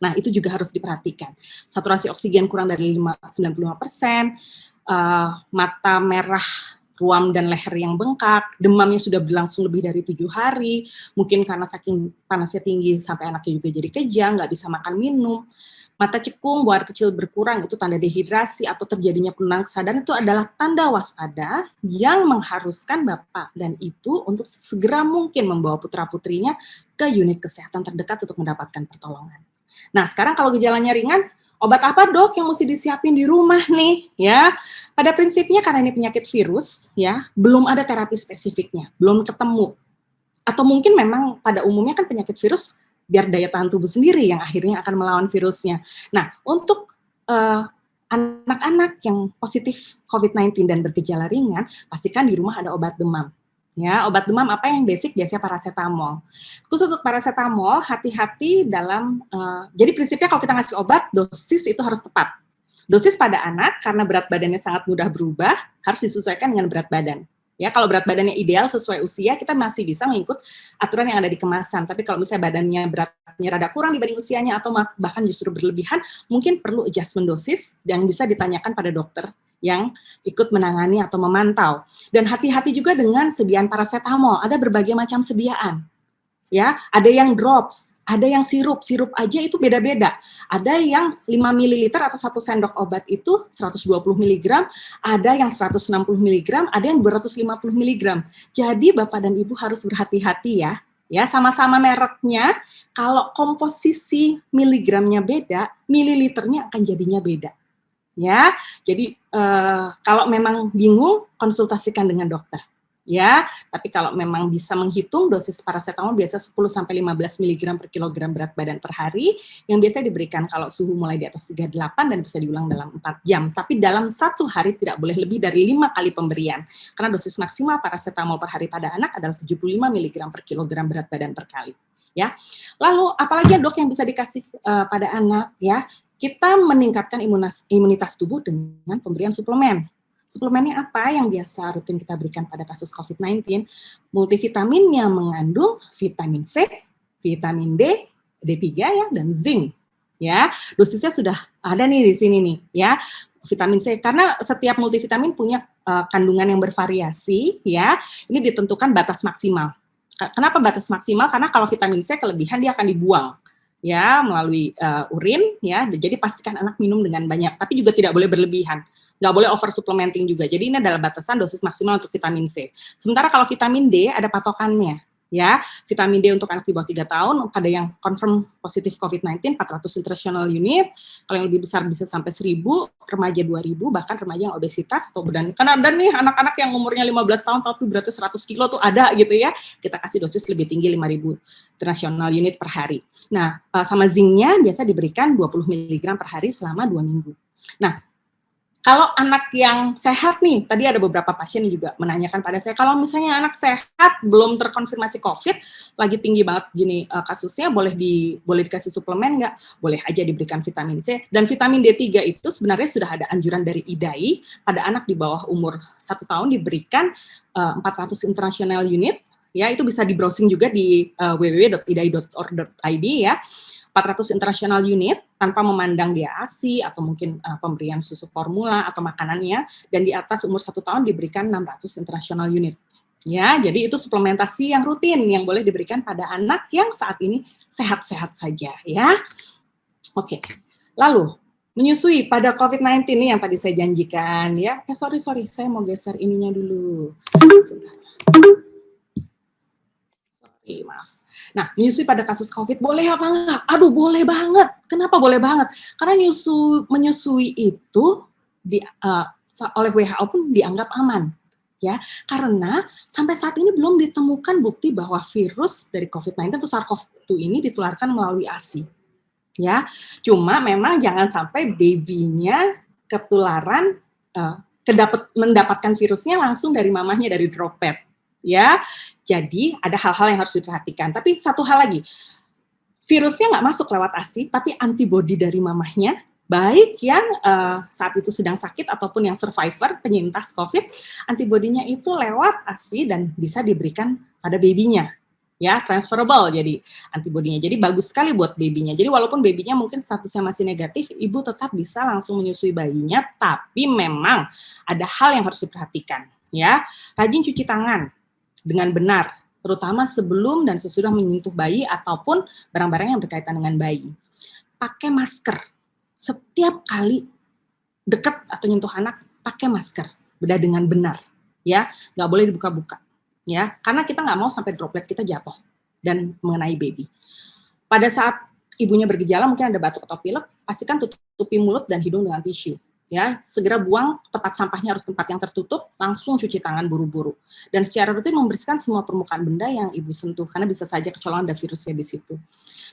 Nah, itu juga harus diperhatikan. Saturasi oksigen kurang dari 95%, mata merah, ruam dan leher yang bengkak, demamnya sudah berlangsung lebih dari 7 hari, mungkin karena saking panasnya tinggi sampai anaknya juga jadi kejang, nggak bisa makan minum, mata cekung, buang air kecil berkurang, itu tanda dehidrasi atau terjadinya penurunan kesadaran, itu adalah tanda waspada yang mengharuskan Bapak dan Ibu untuk segera mungkin membawa putra-putrinya ke unit kesehatan terdekat untuk mendapatkan pertolongan. Nah, sekarang kalau gejalanya ringan, obat apa dok yang mesti disiapin di rumah nih? Ya, pada prinsipnya karena ini penyakit virus, ya, belum ada terapi spesifiknya, belum ketemu. Atau mungkin memang pada umumnya kan penyakit virus biar daya tahan tubuh sendiri yang akhirnya akan melawan virusnya. Nah, untuk anak-anak yang positif COVID-19 dan bergejala ringan, pastikan di rumah ada obat demam. Ya, obat demam apa yang basic biasanya paracetamol. Khusus untuk paracetamol, hati-hati dalam jadi prinsipnya kalau kita ngasih obat, dosis itu harus tepat. Dosis pada anak karena berat badannya sangat mudah berubah, harus disesuaikan dengan berat badan. Ya, kalau berat badannya ideal sesuai usia, kita masih bisa mengikut aturan yang ada di kemasan. Tapi kalau misalnya badannya beratnya rada kurang dibanding usianya atau bahkan justru berlebihan, mungkin perlu adjustment dosis yang bisa ditanyakan pada dokter yang ikut menangani atau memantau. Dan hati-hati juga dengan sediaan paracetamol. Ada berbagai macam sediaan. Ya, ada yang drops, ada yang sirup aja itu beda-beda. Ada yang 5 ml atau 1 sendok obat itu 120 mg, ada yang 160 mg, ada yang 250 mg. Jadi Bapak dan Ibu harus berhati-hati ya. Ya, sama-sama mereknya, kalau komposisi miligramnya beda, mililiternya akan jadinya beda. Ya, jadi kalau memang bingung, konsultasikan dengan dokter. Ya, tapi kalau memang bisa menghitung dosis paracetamol biasa 10 sampai 15 mg per kilogram berat badan per hari yang biasa diberikan kalau suhu mulai di atas 38 dan bisa diulang dalam 4 jam. Tapi dalam 1 hari tidak boleh lebih dari 5 kali pemberian. Karena dosis maksimal paracetamol per hari pada anak adalah 75 mg per kilogram berat badan per kali. Ya. Lalu apalagi dok yang bisa dikasih pada anak ya? Kita meningkatkan imunitas tubuh dengan pemberian suplemen. Suplemennya apa yang biasa rutin kita berikan pada kasus COVID-19? Multivitaminnya mengandung vitamin C, vitamin D, D3 ya, dan zinc. Ya, dosisnya sudah ada nih di sini nih, ya. Vitamin C karena setiap multivitamin punya kandungan yang bervariasi, ya. Ini ditentukan batas maksimal. Kenapa batas maksimal? Karena kalau vitamin C kelebihan dia akan dibuang ya melalui urin ya. Jadi pastikan anak minum dengan banyak, tapi juga tidak boleh berlebihan. Nggak boleh over supplementing juga. Jadi ini adalah batasan dosis maksimal untuk vitamin C. Sementara kalau vitamin D ada patokannya. Ya, vitamin D untuk anak di bawah 3 tahun, pada yang confirm positif COVID-19, 400 international unit, kalau yang lebih besar bisa sampai 1.000, remaja 2.000, bahkan remaja yang obesitas atau bedan. Karena ada nih anak-anak yang umurnya 15 tahun, tapi beratnya 100 kilo tuh ada gitu ya, kita kasih dosis lebih tinggi 5.000 international unit per hari. Nah, sama zincnya biasa diberikan 20 mg per hari selama 2 minggu. Nah, Kalau anak yang sehat nih, tadi ada beberapa pasien yang juga menanyakan pada saya, kalau misalnya anak sehat belum terkonfirmasi COVID, lagi tinggi banget gini kasusnya, boleh dikasih suplemen nggak? Boleh aja diberikan vitamin C. Dan vitamin D3 itu sebenarnya sudah ada anjuran dari IDAI pada anak di bawah umur 1 tahun diberikan 400 international unit. Ya, itu bisa di browsing juga di www.idai.org.id ya. 400 international unit tanpa memandang dia ASI atau mungkin pemberian susu formula atau makanannya, dan di atas umur 1 tahun diberikan 600 international unit. Ya, jadi itu suplementasi yang rutin yang boleh diberikan pada anak yang saat ini sehat-sehat saja ya. Oke. Lalu menyusui pada COVID-19 nih yang tadi saya janjikan ya. Sorry, saya mau geser ininya dulu. Sebentar. Maaf. Nah, menyusui pada kasus COVID boleh apa enggak? Aduh, boleh banget. Kenapa boleh banget? Karena menyusui itu oleh WHO pun dianggap aman. Ya, karena sampai saat ini belum ditemukan bukti bahwa virus dari COVID-19 atau SARS-CoV-2 ini ditularkan melalui ASI. Ya, cuma memang jangan sampai baby-nya ketularan mendapatkan virusnya langsung dari mamahnya dari droplet. Ya, jadi ada hal-hal yang harus diperhatikan. Tapi satu hal lagi, virusnya nggak masuk lewat ASI, tapi antibodi dari mamahnya, baik yang saat itu sedang sakit ataupun yang survivor, penyintas COVID, antibodinya itu lewat ASI dan bisa diberikan pada baby-nya. Ya, transferable jadi antibodinya. Jadi bagus sekali buat baby-nya. Jadi walaupun baby-nya mungkin statusnya masih negatif, ibu tetap bisa langsung menyusui bayinya, tapi memang ada hal yang harus diperhatikan. Ya, rajin cuci tangan dengan benar, terutama sebelum dan sesudah menyentuh bayi ataupun barang-barang yang berkaitan dengan bayi. Pakai masker. Setiap kali dekat atau nyentuh anak, pakai masker. Beda dengan benar. Ya, nggak boleh dibuka-buka. Ya, karena kita nggak mau sampai droplet kita jatuh dan mengenai baby. Pada saat ibunya bergejala, mungkin ada batuk atau pilek, pastikan tutupi mulut dan hidung dengan tisu. Ya, segera buang, tempat sampahnya harus tempat yang tertutup, langsung cuci tangan buru-buru. Dan secara rutin membersihkan semua permukaan benda yang ibu sentuh, karena bisa saja kecolongan ada virusnya di situ.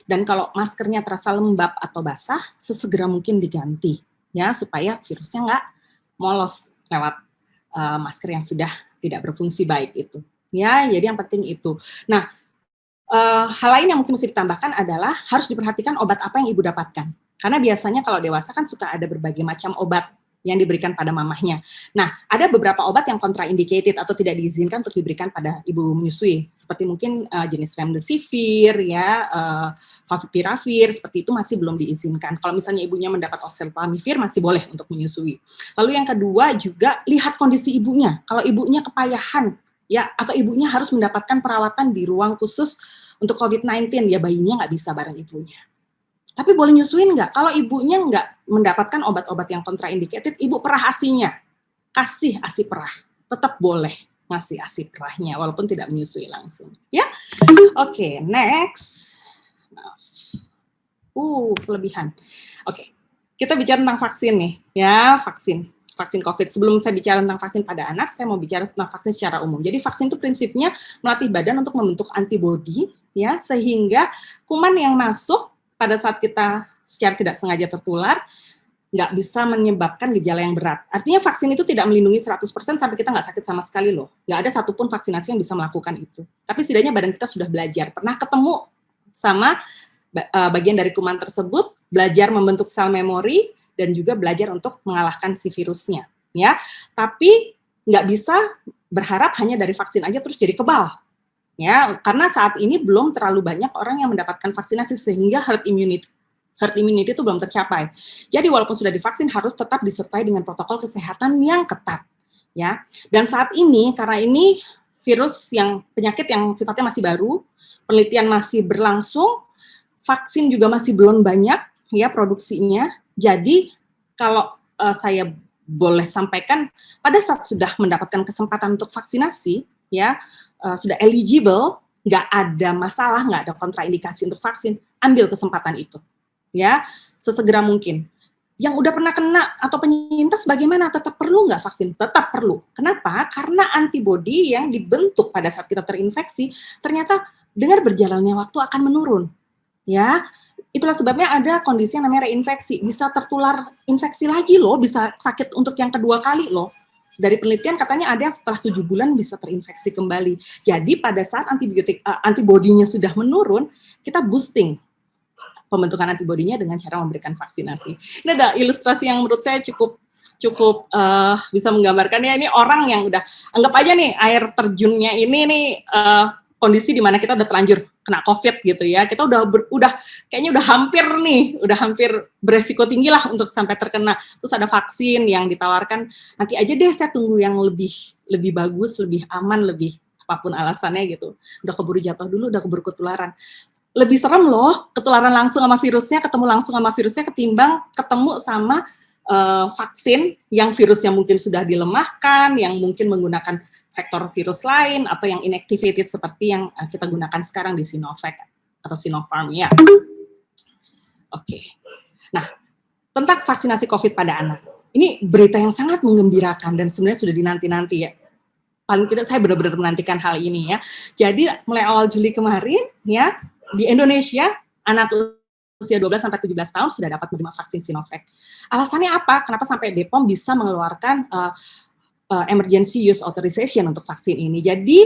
Dan kalau maskernya terasa lembab atau basah, sesegera mungkin diganti, ya, supaya virusnya nggak molos lewat masker yang sudah tidak berfungsi baik itu. Ya, jadi yang penting itu. Nah, hal lain yang mungkin mesti ditambahkan adalah harus diperhatikan obat apa yang ibu dapatkan. Karena biasanya kalau dewasa kan suka ada berbagai macam obat yang diberikan pada mamahnya. Nah, ada beberapa obat yang contraindicated atau tidak diizinkan untuk diberikan pada ibu menyusui, seperti mungkin jenis remdesivir, ya, favipiravir, seperti itu masih belum diizinkan. Kalau misalnya ibunya mendapat oseltamivir masih boleh untuk menyusui. Lalu yang kedua juga lihat kondisi ibunya. Kalau ibunya kepayahan, ya, atau ibunya harus mendapatkan perawatan di ruang khusus untuk COVID-19, ya bayinya nggak bisa bareng ibunya. Tapi boleh nyusuin nggak? Kalau ibunya nggak mendapatkan obat-obat yang contraindicated, ibu perah ASI-nya. Kasih ASI perah. Tetap boleh ngasih ASI perahnya, walaupun tidak menyusui langsung. Ya, oke, next. Kelebihan. Oke, kita bicara tentang vaksin nih. Ya, vaksin COVID. Sebelum saya bicara tentang vaksin pada anak, saya mau bicara tentang vaksin secara umum. Jadi vaksin itu prinsipnya melatih badan untuk membentuk antibodi, ya, sehingga kuman yang masuk pada saat kita secara tidak sengaja tertular, nggak bisa menyebabkan gejala yang berat. Artinya vaksin itu tidak melindungi 100% sampai kita nggak sakit sama sekali loh. Nggak ada satupun vaksinasi yang bisa melakukan itu. Tapi setidaknya badan kita sudah belajar, pernah ketemu sama bagian dari kuman tersebut, belajar membentuk sel memori, dan juga belajar untuk mengalahkan si virusnya. Ya, tapi nggak bisa berharap hanya dari vaksin aja terus jadi kebal. Ya, karena saat ini belum terlalu banyak orang yang mendapatkan vaksinasi sehingga herd immunity itu belum tercapai. Jadi walaupun sudah divaksin harus tetap disertai dengan protokol kesehatan yang ketat, ya. Dan saat ini karena ini penyakit yang sifatnya masih baru, penelitian masih berlangsung, vaksin juga masih belum banyak ya produksinya. Jadi kalau saya boleh sampaikan, pada saat sudah mendapatkan kesempatan untuk vaksinasi, ya, sudah eligible, nggak ada masalah, nggak ada kontraindikasi untuk vaksin, ambil kesempatan itu, ya, sesegera mungkin. Yang udah pernah kena atau penyintas bagaimana? Tetap perlu nggak vaksin? Tetap perlu. Kenapa? Karena antibodi yang dibentuk pada saat kita terinfeksi, ternyata dengan berjalannya waktu akan menurun, ya. itulah sebabnya ada kondisi yang namanya reinfeksi, bisa tertular infeksi lagi loh, bisa sakit untuk yang kedua kali loh. Dari penelitian katanya ada yang setelah 7 bulan bisa terinfeksi kembali. Jadi pada saat antibodinya sudah menurun, kita boosting pembentukan antibodinya dengan cara memberikan vaksinasi. Ini ada ilustrasi yang menurut saya cukup bisa menggambarkan ya, ini orang yang udah, anggap aja nih air terjunnya ini nih kondisi di mana kita udah terlanjur kena COVID gitu ya, kita kayaknya udah hampir beresiko tinggi lah untuk sampai terkena. Terus ada vaksin yang ditawarkan, nanti aja deh saya tunggu yang lebih bagus, lebih aman, lebih apapun alasannya gitu. Udah keburu jatuh dulu, udah keburu ketularan. Lebih serem loh ketularan langsung sama virusnya, ketemu langsung sama virusnya ketimbang ketemu sama vaksin yang virusnya mungkin sudah dilemahkan, yang mungkin menggunakan vektor virus lain, atau yang inactivated seperti yang kita gunakan sekarang di Sinovac atau Sinopharm ya. Oke. Nah, tentang vaksinasi COVID pada anak. Ini berita yang sangat menggembirakan dan sebenarnya sudah dinanti-nanti ya. Paling tidak saya benar-benar menantikan hal ini ya. Jadi mulai awal Juli kemarin ya, di Indonesia anak usia 12 sampai 17 tahun sudah dapat menerima vaksin Sinovac. Alasannya apa? Kenapa sampai BPOM bisa mengeluarkan emergency use authorization untuk vaksin ini? Jadi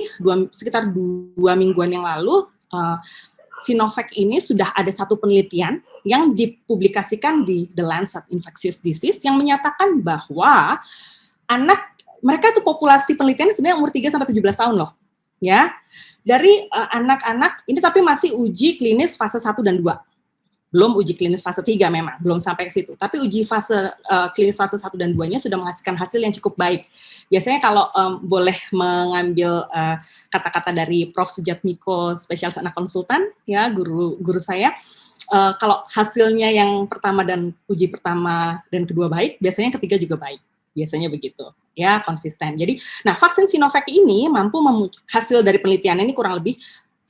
sekitar 2 mingguan yang lalu Sinovac ini sudah ada satu penelitian yang dipublikasikan di The Lancet Infectious Disease yang menyatakan bahwa mereka itu populasi penelitian sebenarnya umur 3 sampai 17 tahun loh. Ya. Dari anak-anak ini tapi masih uji klinis fase 1 dan 2. Belum uji klinis fase 3 memang, belum sampai ke situ. Tapi uji klinis fase 1 dan 2-nya sudah menghasilkan hasil yang cukup baik. Biasanya kalau boleh mengambil kata-kata dari Prof. Sujatmiko, spesialis anak konsultan, ya guru saya, kalau hasilnya yang pertama dan uji pertama dan kedua baik, biasanya yang ketiga juga baik. Biasanya begitu, ya konsisten. Jadi, nah vaksin Sinovac ini hasil dari penelitian ini kurang lebih,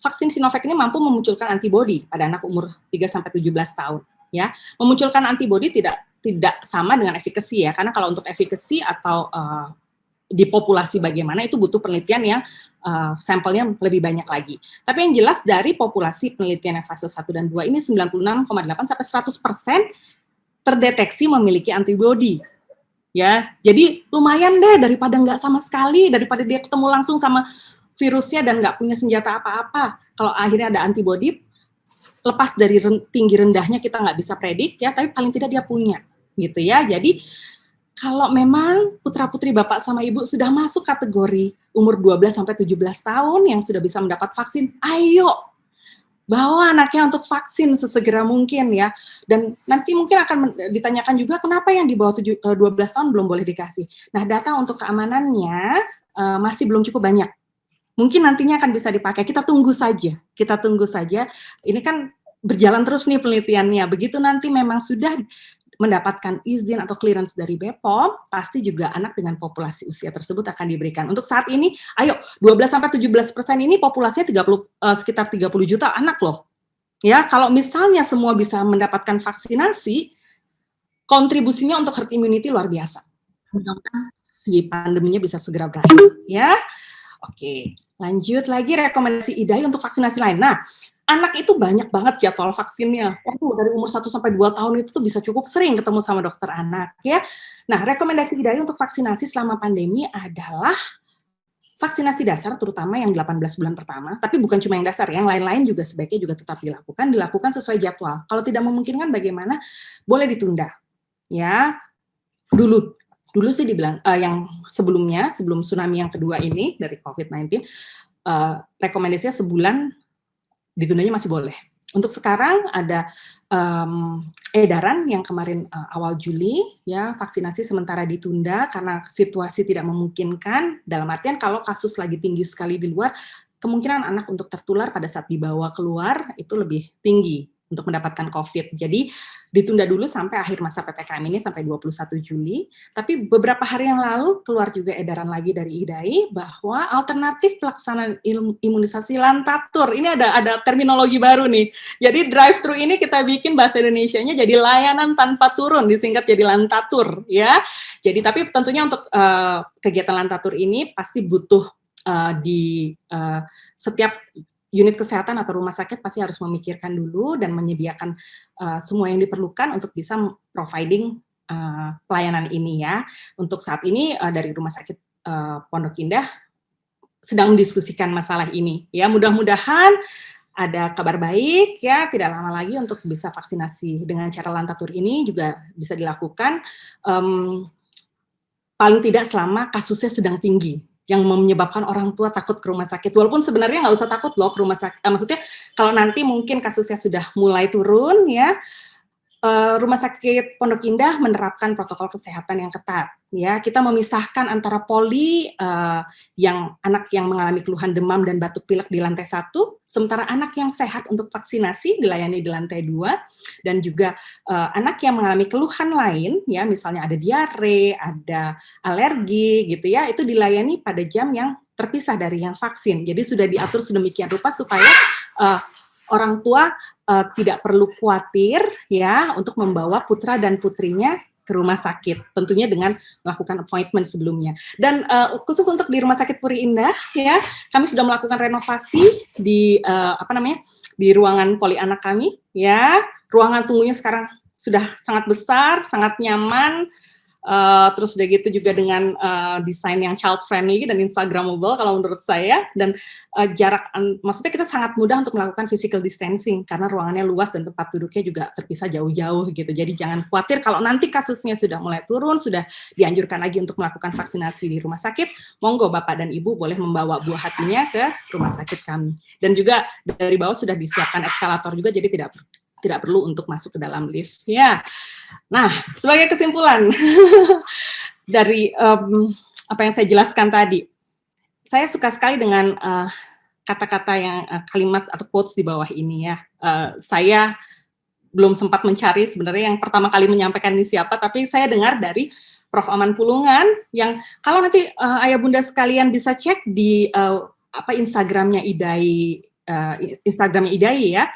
vaksin Sinovac ini mampu memunculkan antibodi pada anak umur 3 sampai 17 tahun, ya. Memunculkan antibodi tidak sama dengan efikasi ya, karena kalau untuk efikasi atau di populasi bagaimana itu butuh penelitian yang sampelnya lebih banyak lagi. Tapi yang jelas dari populasi penelitian yang fase 1 dan 2 ini 96,8 sampai 100% terdeteksi memiliki antibodi. Ya, jadi lumayan deh daripada nggak sama sekali, daripada dia ketemu langsung sama virusnya dan nggak punya senjata apa-apa. Kalau akhirnya ada antibodi, lepas dari tinggi rendahnya kita nggak bisa predik ya, tapi paling tidak dia punya, gitu ya. Jadi kalau memang putra-putri bapak sama ibu sudah masuk kategori umur 12 sampai 17 tahun yang sudah bisa mendapat vaksin, ayo bawa anaknya untuk vaksin sesegera mungkin ya. Dan nanti mungkin akan ditanyakan juga kenapa yang di bawah 12 tahun belum boleh dikasih. Nah, data untuk keamanannya masih belum cukup banyak. Mungkin nantinya akan bisa dipakai. Kita tunggu saja. Ini kan berjalan terus nih penelitiannya. Begitu nanti memang sudah mendapatkan izin atau clearance dari BPOM, pasti juga anak dengan populasi usia tersebut akan diberikan. Untuk saat ini, ayo 12-17% ini populasinya sekitar 30 juta anak loh. Ya, kalau misalnya semua bisa mendapatkan vaksinasi, kontribusinya untuk herd immunity luar biasa. Mudah-mudahan si pandeminya bisa segera berakhir. Ya, oke. Lanjut lagi rekomendasi IDAI untuk vaksinasi lain. Nah, anak itu banyak banget jadwal vaksinnya. Dari umur 1 sampai 2 tahun itu tuh bisa cukup sering ketemu sama dokter anak ya. Nah, rekomendasi IDAI untuk vaksinasi selama pandemi adalah vaksinasi dasar terutama yang 18 bulan pertama, tapi bukan cuma yang dasar, yang lain-lain juga sebaiknya juga tetap dilakukan sesuai jadwal. Kalau tidak memungkinkan bagaimana? Boleh ditunda. Ya. Dulu sih dibilang yang sebelum tsunami yang kedua ini dari COVID-19 rekomendasinya sebulan ditundanya masih boleh. Untuk sekarang ada edaran yang kemarin awal Juli ya, vaksinasi sementara ditunda karena situasi tidak memungkinkan, dalam artian kalau kasus lagi tinggi sekali di luar, kemungkinan anak untuk tertular pada saat dibawa keluar itu lebih tinggi untuk mendapatkan COVID. Jadi ditunda dulu sampai akhir masa PPKM ini sampai 21 Juli. Tapi beberapa hari yang lalu keluar juga edaran lagi dari IDAI bahwa alternatif pelaksanaan imunisasi lantatur. Ini ada terminologi baru nih. Jadi drive-thru ini kita bikin bahasa Indonesianya jadi layanan tanpa turun, disingkat jadi lantatur ya. Jadi tapi tentunya untuk kegiatan lantatur ini pasti butuh di setiap unit kesehatan atau rumah sakit pasti harus memikirkan dulu dan menyediakan semua yang diperlukan untuk bisa providing pelayanan ini ya. Untuk saat ini dari Rumah Sakit Pondok Indah sedang mendiskusikan masalah ini. Ya, mudah-mudahan ada kabar baik ya, tidak lama lagi untuk bisa vaksinasi dengan cara lantatur ini juga bisa dilakukan paling tidak selama kasusnya sedang tinggi yang menyebabkan orang tua takut ke rumah sakit. Walaupun sebenarnya nggak usah takut loh ke rumah sakit. Maksudnya kalau nanti mungkin kasusnya sudah mulai turun ya, Rumah Sakit Pondok Indah menerapkan protokol kesehatan yang ketat. Ya, kita memisahkan antara poli yang anak yang mengalami keluhan demam dan batuk pilek di lantai 1, sementara anak yang sehat untuk vaksinasi dilayani di lantai 2, dan juga anak yang mengalami keluhan lain, ya misalnya ada diare, ada alergi, gitu ya, itu dilayani pada jam yang terpisah dari yang vaksin. Jadi sudah diatur sedemikian rupa supaya orang tua tidak perlu khawatir ya untuk membawa putra dan putrinya ke rumah sakit, tentunya dengan melakukan appointment sebelumnya. Dan khusus untuk di Rumah Sakit Puri Indah ya, kami sudah melakukan renovasi di di ruangan poli anak kami ya. Ruangan tunggunya sekarang sudah sangat besar, sangat nyaman. Terus udah gitu juga dengan desain yang child friendly dan instagramable kalau menurut saya, dan maksudnya kita sangat mudah untuk melakukan physical distancing karena ruangannya luas dan tempat duduknya juga terpisah jauh-jauh gitu. Jadi jangan khawatir kalau nanti kasusnya sudah mulai turun, sudah dianjurkan lagi untuk melakukan vaksinasi di rumah sakit, monggo Bapak dan Ibu boleh membawa buah hatinya ke rumah sakit kami. Dan juga dari bawah sudah disiapkan eskalator juga, jadi tidak perlu untuk masuk ke dalam lift ya. Nah, sebagai kesimpulan dari apa yang saya jelaskan tadi, saya suka sekali dengan kata-kata yang kalimat atau quotes di bawah ini ya. Saya belum sempat mencari sebenarnya yang pertama kali menyampaikan ini siapa, tapi saya dengar dari Prof. Aman Pulungan yang kalau nanti ayah bunda sekalian bisa cek di Instagramnya IDAI ya.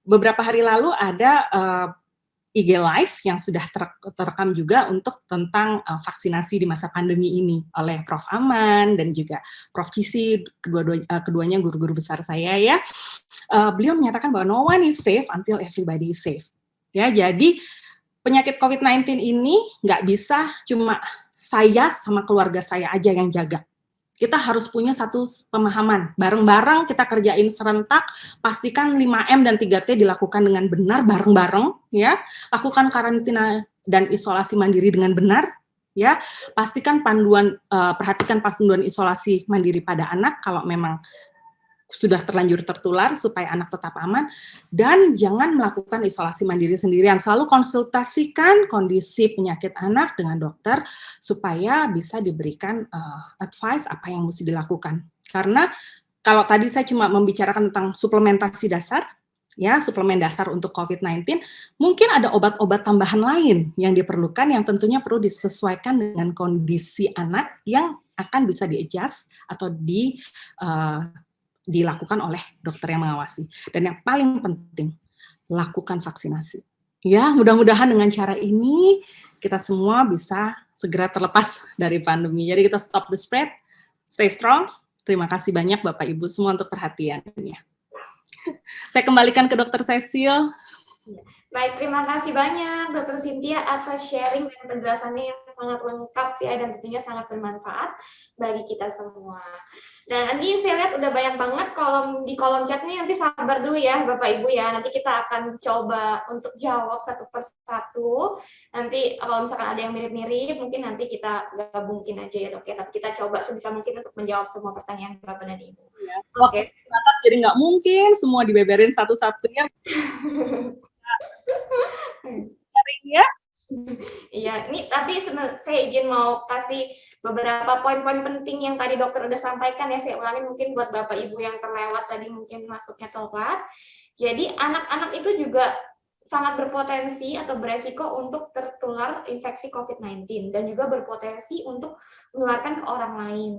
Beberapa hari lalu ada IG Live yang sudah terekam juga untuk tentang vaksinasi di masa pandemi ini oleh Prof. Aman dan juga Prof. Cisi, keduanya guru-guru besar saya ya. Beliau menyatakan bahwa no one is safe until everybody is safe. Ya, jadi penyakit COVID-19 ini nggak bisa cuma saya sama keluarga saya aja yang jaga. Kita harus punya satu pemahaman, bareng-bareng kita kerjain serentak, pastikan 5M dan 3T dilakukan dengan benar bareng-bareng, ya. Lakukan karantina dan isolasi mandiri dengan benar, ya. Pastikan perhatikan panduan isolasi mandiri pada anak kalau memang sudah terlanjur tertular supaya anak tetap aman, dan jangan melakukan isolasi mandiri sendirian. Selalu konsultasikan kondisi penyakit anak dengan dokter supaya bisa diberikan advice apa yang mesti dilakukan. Karena kalau tadi saya cuma membicarakan tentang suplementasi dasar, ya suplemen dasar untuk COVID-19, mungkin ada obat-obat tambahan lain yang diperlukan yang tentunya perlu disesuaikan dengan kondisi anak yang akan bisa di-adjust atau dilakukan oleh dokter yang mengawasi. Dan yang paling penting, lakukan vaksinasi. Ya, mudah-mudahan dengan cara ini kita semua bisa segera terlepas dari pandemi. Jadi kita stop the spread, stay strong. Terima kasih banyak Bapak Ibu semua untuk perhatiannya. Saya kembalikan ke Dr. Cecil. Baik, terima kasih banyak Dr. Cynthia atas sharing dan penjelasannya yang sangat lengkap ya, dan tentunya sangat bermanfaat bagi kita semua. Dan nanti saya lihat udah banyak banget di kolom chatnya, nanti sabar dulu ya Bapak Ibu ya, nanti kita akan coba untuk jawab satu persatu. Nanti kalau misalkan ada yang mirip-mirip, mungkin nanti kita gabungin aja ya Dok ya, tapi kita coba sebisa mungkin untuk menjawab semua pertanyaan Bapak dan Ibu. Ya. Oke. Jadi nggak mungkin semua dibeberin satu-satunya. Ya. Iya, ini tapi saya izin mau kasih beberapa poin-poin penting yang tadi dokter udah sampaikan ya, saya ulangi mungkin buat Bapak Ibu yang terlewat tadi mungkin masuknya telat. Jadi anak-anak itu juga sangat berpotensi atau beresiko untuk tertular infeksi COVID-19 dan juga berpotensi untuk menularkan ke orang lain.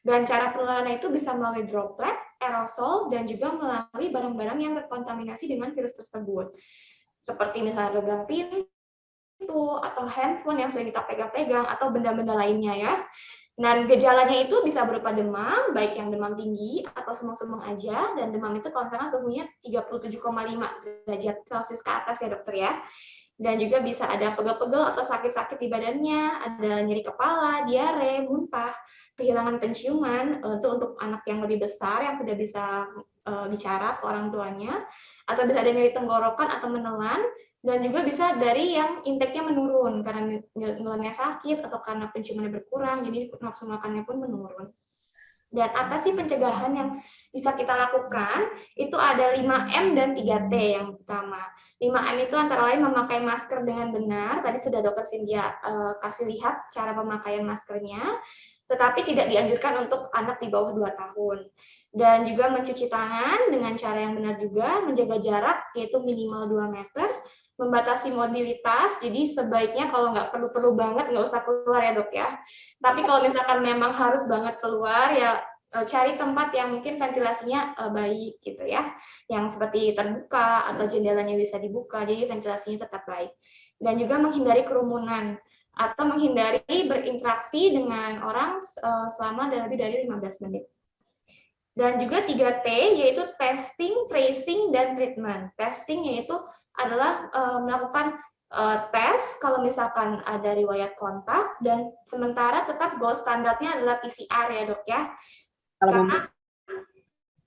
Dan cara penularannya itu bisa melalui droplet, aerosol, dan juga melalui barang-barang yang terkontaminasi dengan virus tersebut. Seperti misalnya logam pintu atau handphone yang sering kita pegang-pegang atau benda-benda lainnya ya. Dan gejalanya itu bisa berupa demam, baik yang demam tinggi atau semang-semang aja, dan demam itu kalau misalkan suhunya 37,5 derajat Celcius ke atas ya dokter ya. Dan juga bisa ada pegel-pegel atau sakit-sakit di badannya, ada nyeri kepala, diare, muntah, kehilangan penciuman, itu untuk anak yang lebih besar yang tidak bisa bicara ke orang tuanya, atau bisa ada nyeri tenggorokan atau menelan, dan juga bisa dari yang intake-nya menurun karena nelannya sakit atau karena penciumannya berkurang, jadi nafsu makannya pun menurun. Dan apa sih pencegahan yang bisa kita lakukan? Itu ada 5M dan 3T yang pertama. 5M itu antara lain memakai masker dengan benar. Tadi sudah Dokter Cynthia kasih lihat cara pemakaian maskernya, tetapi tidak dianjurkan untuk anak di bawah 2 tahun. Dan juga mencuci tangan dengan cara yang benar juga, menjaga jarak yaitu minimal 2 meter, membatasi mobilitas, jadi sebaiknya kalau nggak perlu-perlu banget nggak usah keluar ya dok ya. Tapi kalau misalkan memang harus banget keluar ya cari tempat yang mungkin ventilasinya baik gitu ya, yang seperti terbuka atau jendelanya bisa dibuka, jadi ventilasinya tetap baik. Dan juga menghindari kerumunan atau menghindari berinteraksi dengan orang selama lebih dari 15 menit. Dan juga 3T yaitu testing, tracing, dan treatment. Testing yaitu adalah melakukan tes kalau misalkan ada riwayat kontak, dan sementara tetap gold standarnya adalah PCR ya dok ya. Karena,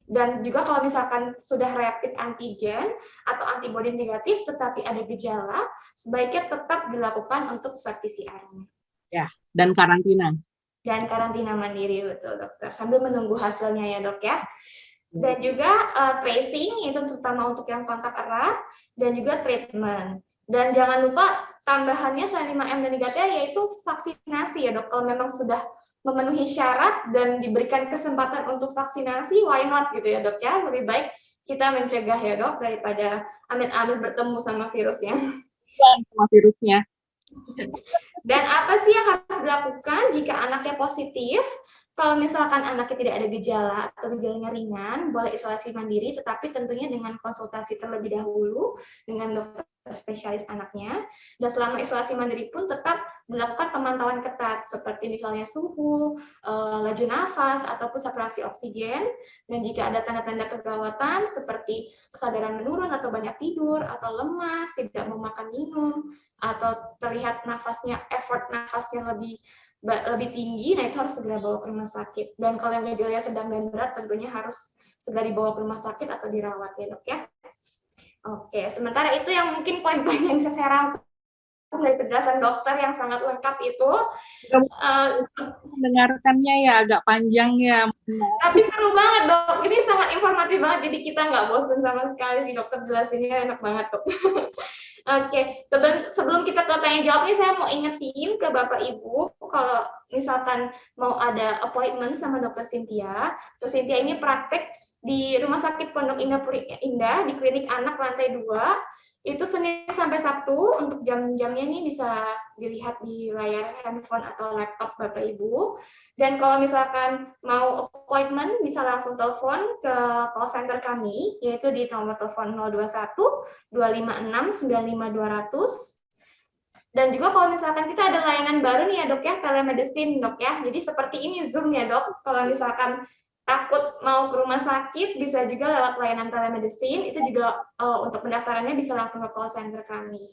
dan juga kalau misalkan sudah rapid antigen atau antibodi negatif tetapi ada gejala, sebaiknya tetap dilakukan untuk swab PCR-nya. Ya, dan karantina. Dan karantina mandiri, betul dokter, sambil menunggu hasilnya ya dok ya. Dan juga tracing, itu terutama untuk yang kontak erat, dan juga treatment. Dan jangan lupa tambahannya selain 5M dan 3T yaitu vaksinasi ya dok. Kalau memang sudah memenuhi syarat dan diberikan kesempatan untuk vaksinasi, why not gitu ya dok ya. Lebih baik kita mencegah ya dok daripada amit-amit bertemu sama virusnya. Sama virusnya. Dan apa sih yang harus dilakukan jika anaknya positif? Kalau misalkan anaknya tidak ada gejala atau gejalanya ringan, boleh isolasi mandiri, tetapi tentunya dengan konsultasi terlebih dahulu dengan dokter spesialis anaknya. Dan selama isolasi mandiri pun tetap melakukan pemantauan ketat, seperti misalnya suhu, laju nafas, ataupun saturasi oksigen. Dan jika ada tanda-tanda kegawatan seperti kesadaran menurun atau banyak tidur, atau lemas, tidak mau makan minum, atau terlihat nafasnya, effort nafasnya lebih tinggi, nah itu harus segera bawa ke rumah sakit. Dan kalau yang gejalanya sedang dan berat, tentunya harus segera dibawa ke rumah sakit atau dirawat ya dok ya. Oke, sementara itu yang mungkin poin-poin yang bisa saya rangkum dari penjelasan dokter yang sangat lengkap itu. Mendengarkannya ya agak panjang ya. Tapi seru banget dok, ini sangat informatif banget, jadi kita nggak bosan sama sekali sih dokter jelasinnya, enak banget dok. Oke, sebelum kita ke tanya jawab nih, saya mau ingetin ke Bapak Ibu, kalau misalkan mau ada appointment sama Dokter Cynthia, Dokter Cynthia ini praktek di Rumah Sakit Pondok Indah Puri Indah, di klinik anak lantai 2, itu Senin sampai Sabtu. Untuk jam-jamnya nih bisa dilihat di layar handphone atau laptop Bapak Ibu. Dan kalau misalkan mau appointment, bisa langsung telepon ke call center kami, yaitu di nomor telepon 021 256 95200. Dan juga kalau misalkan kita ada layanan baru nih ya dok ya, telemedicine dok ya. Jadi seperti ini Zoom ya dok, kalau misalkan takut mau ke rumah sakit, bisa juga lewat layanan telemedicine, itu juga untuk pendaftarannya bisa langsung ke call center kami.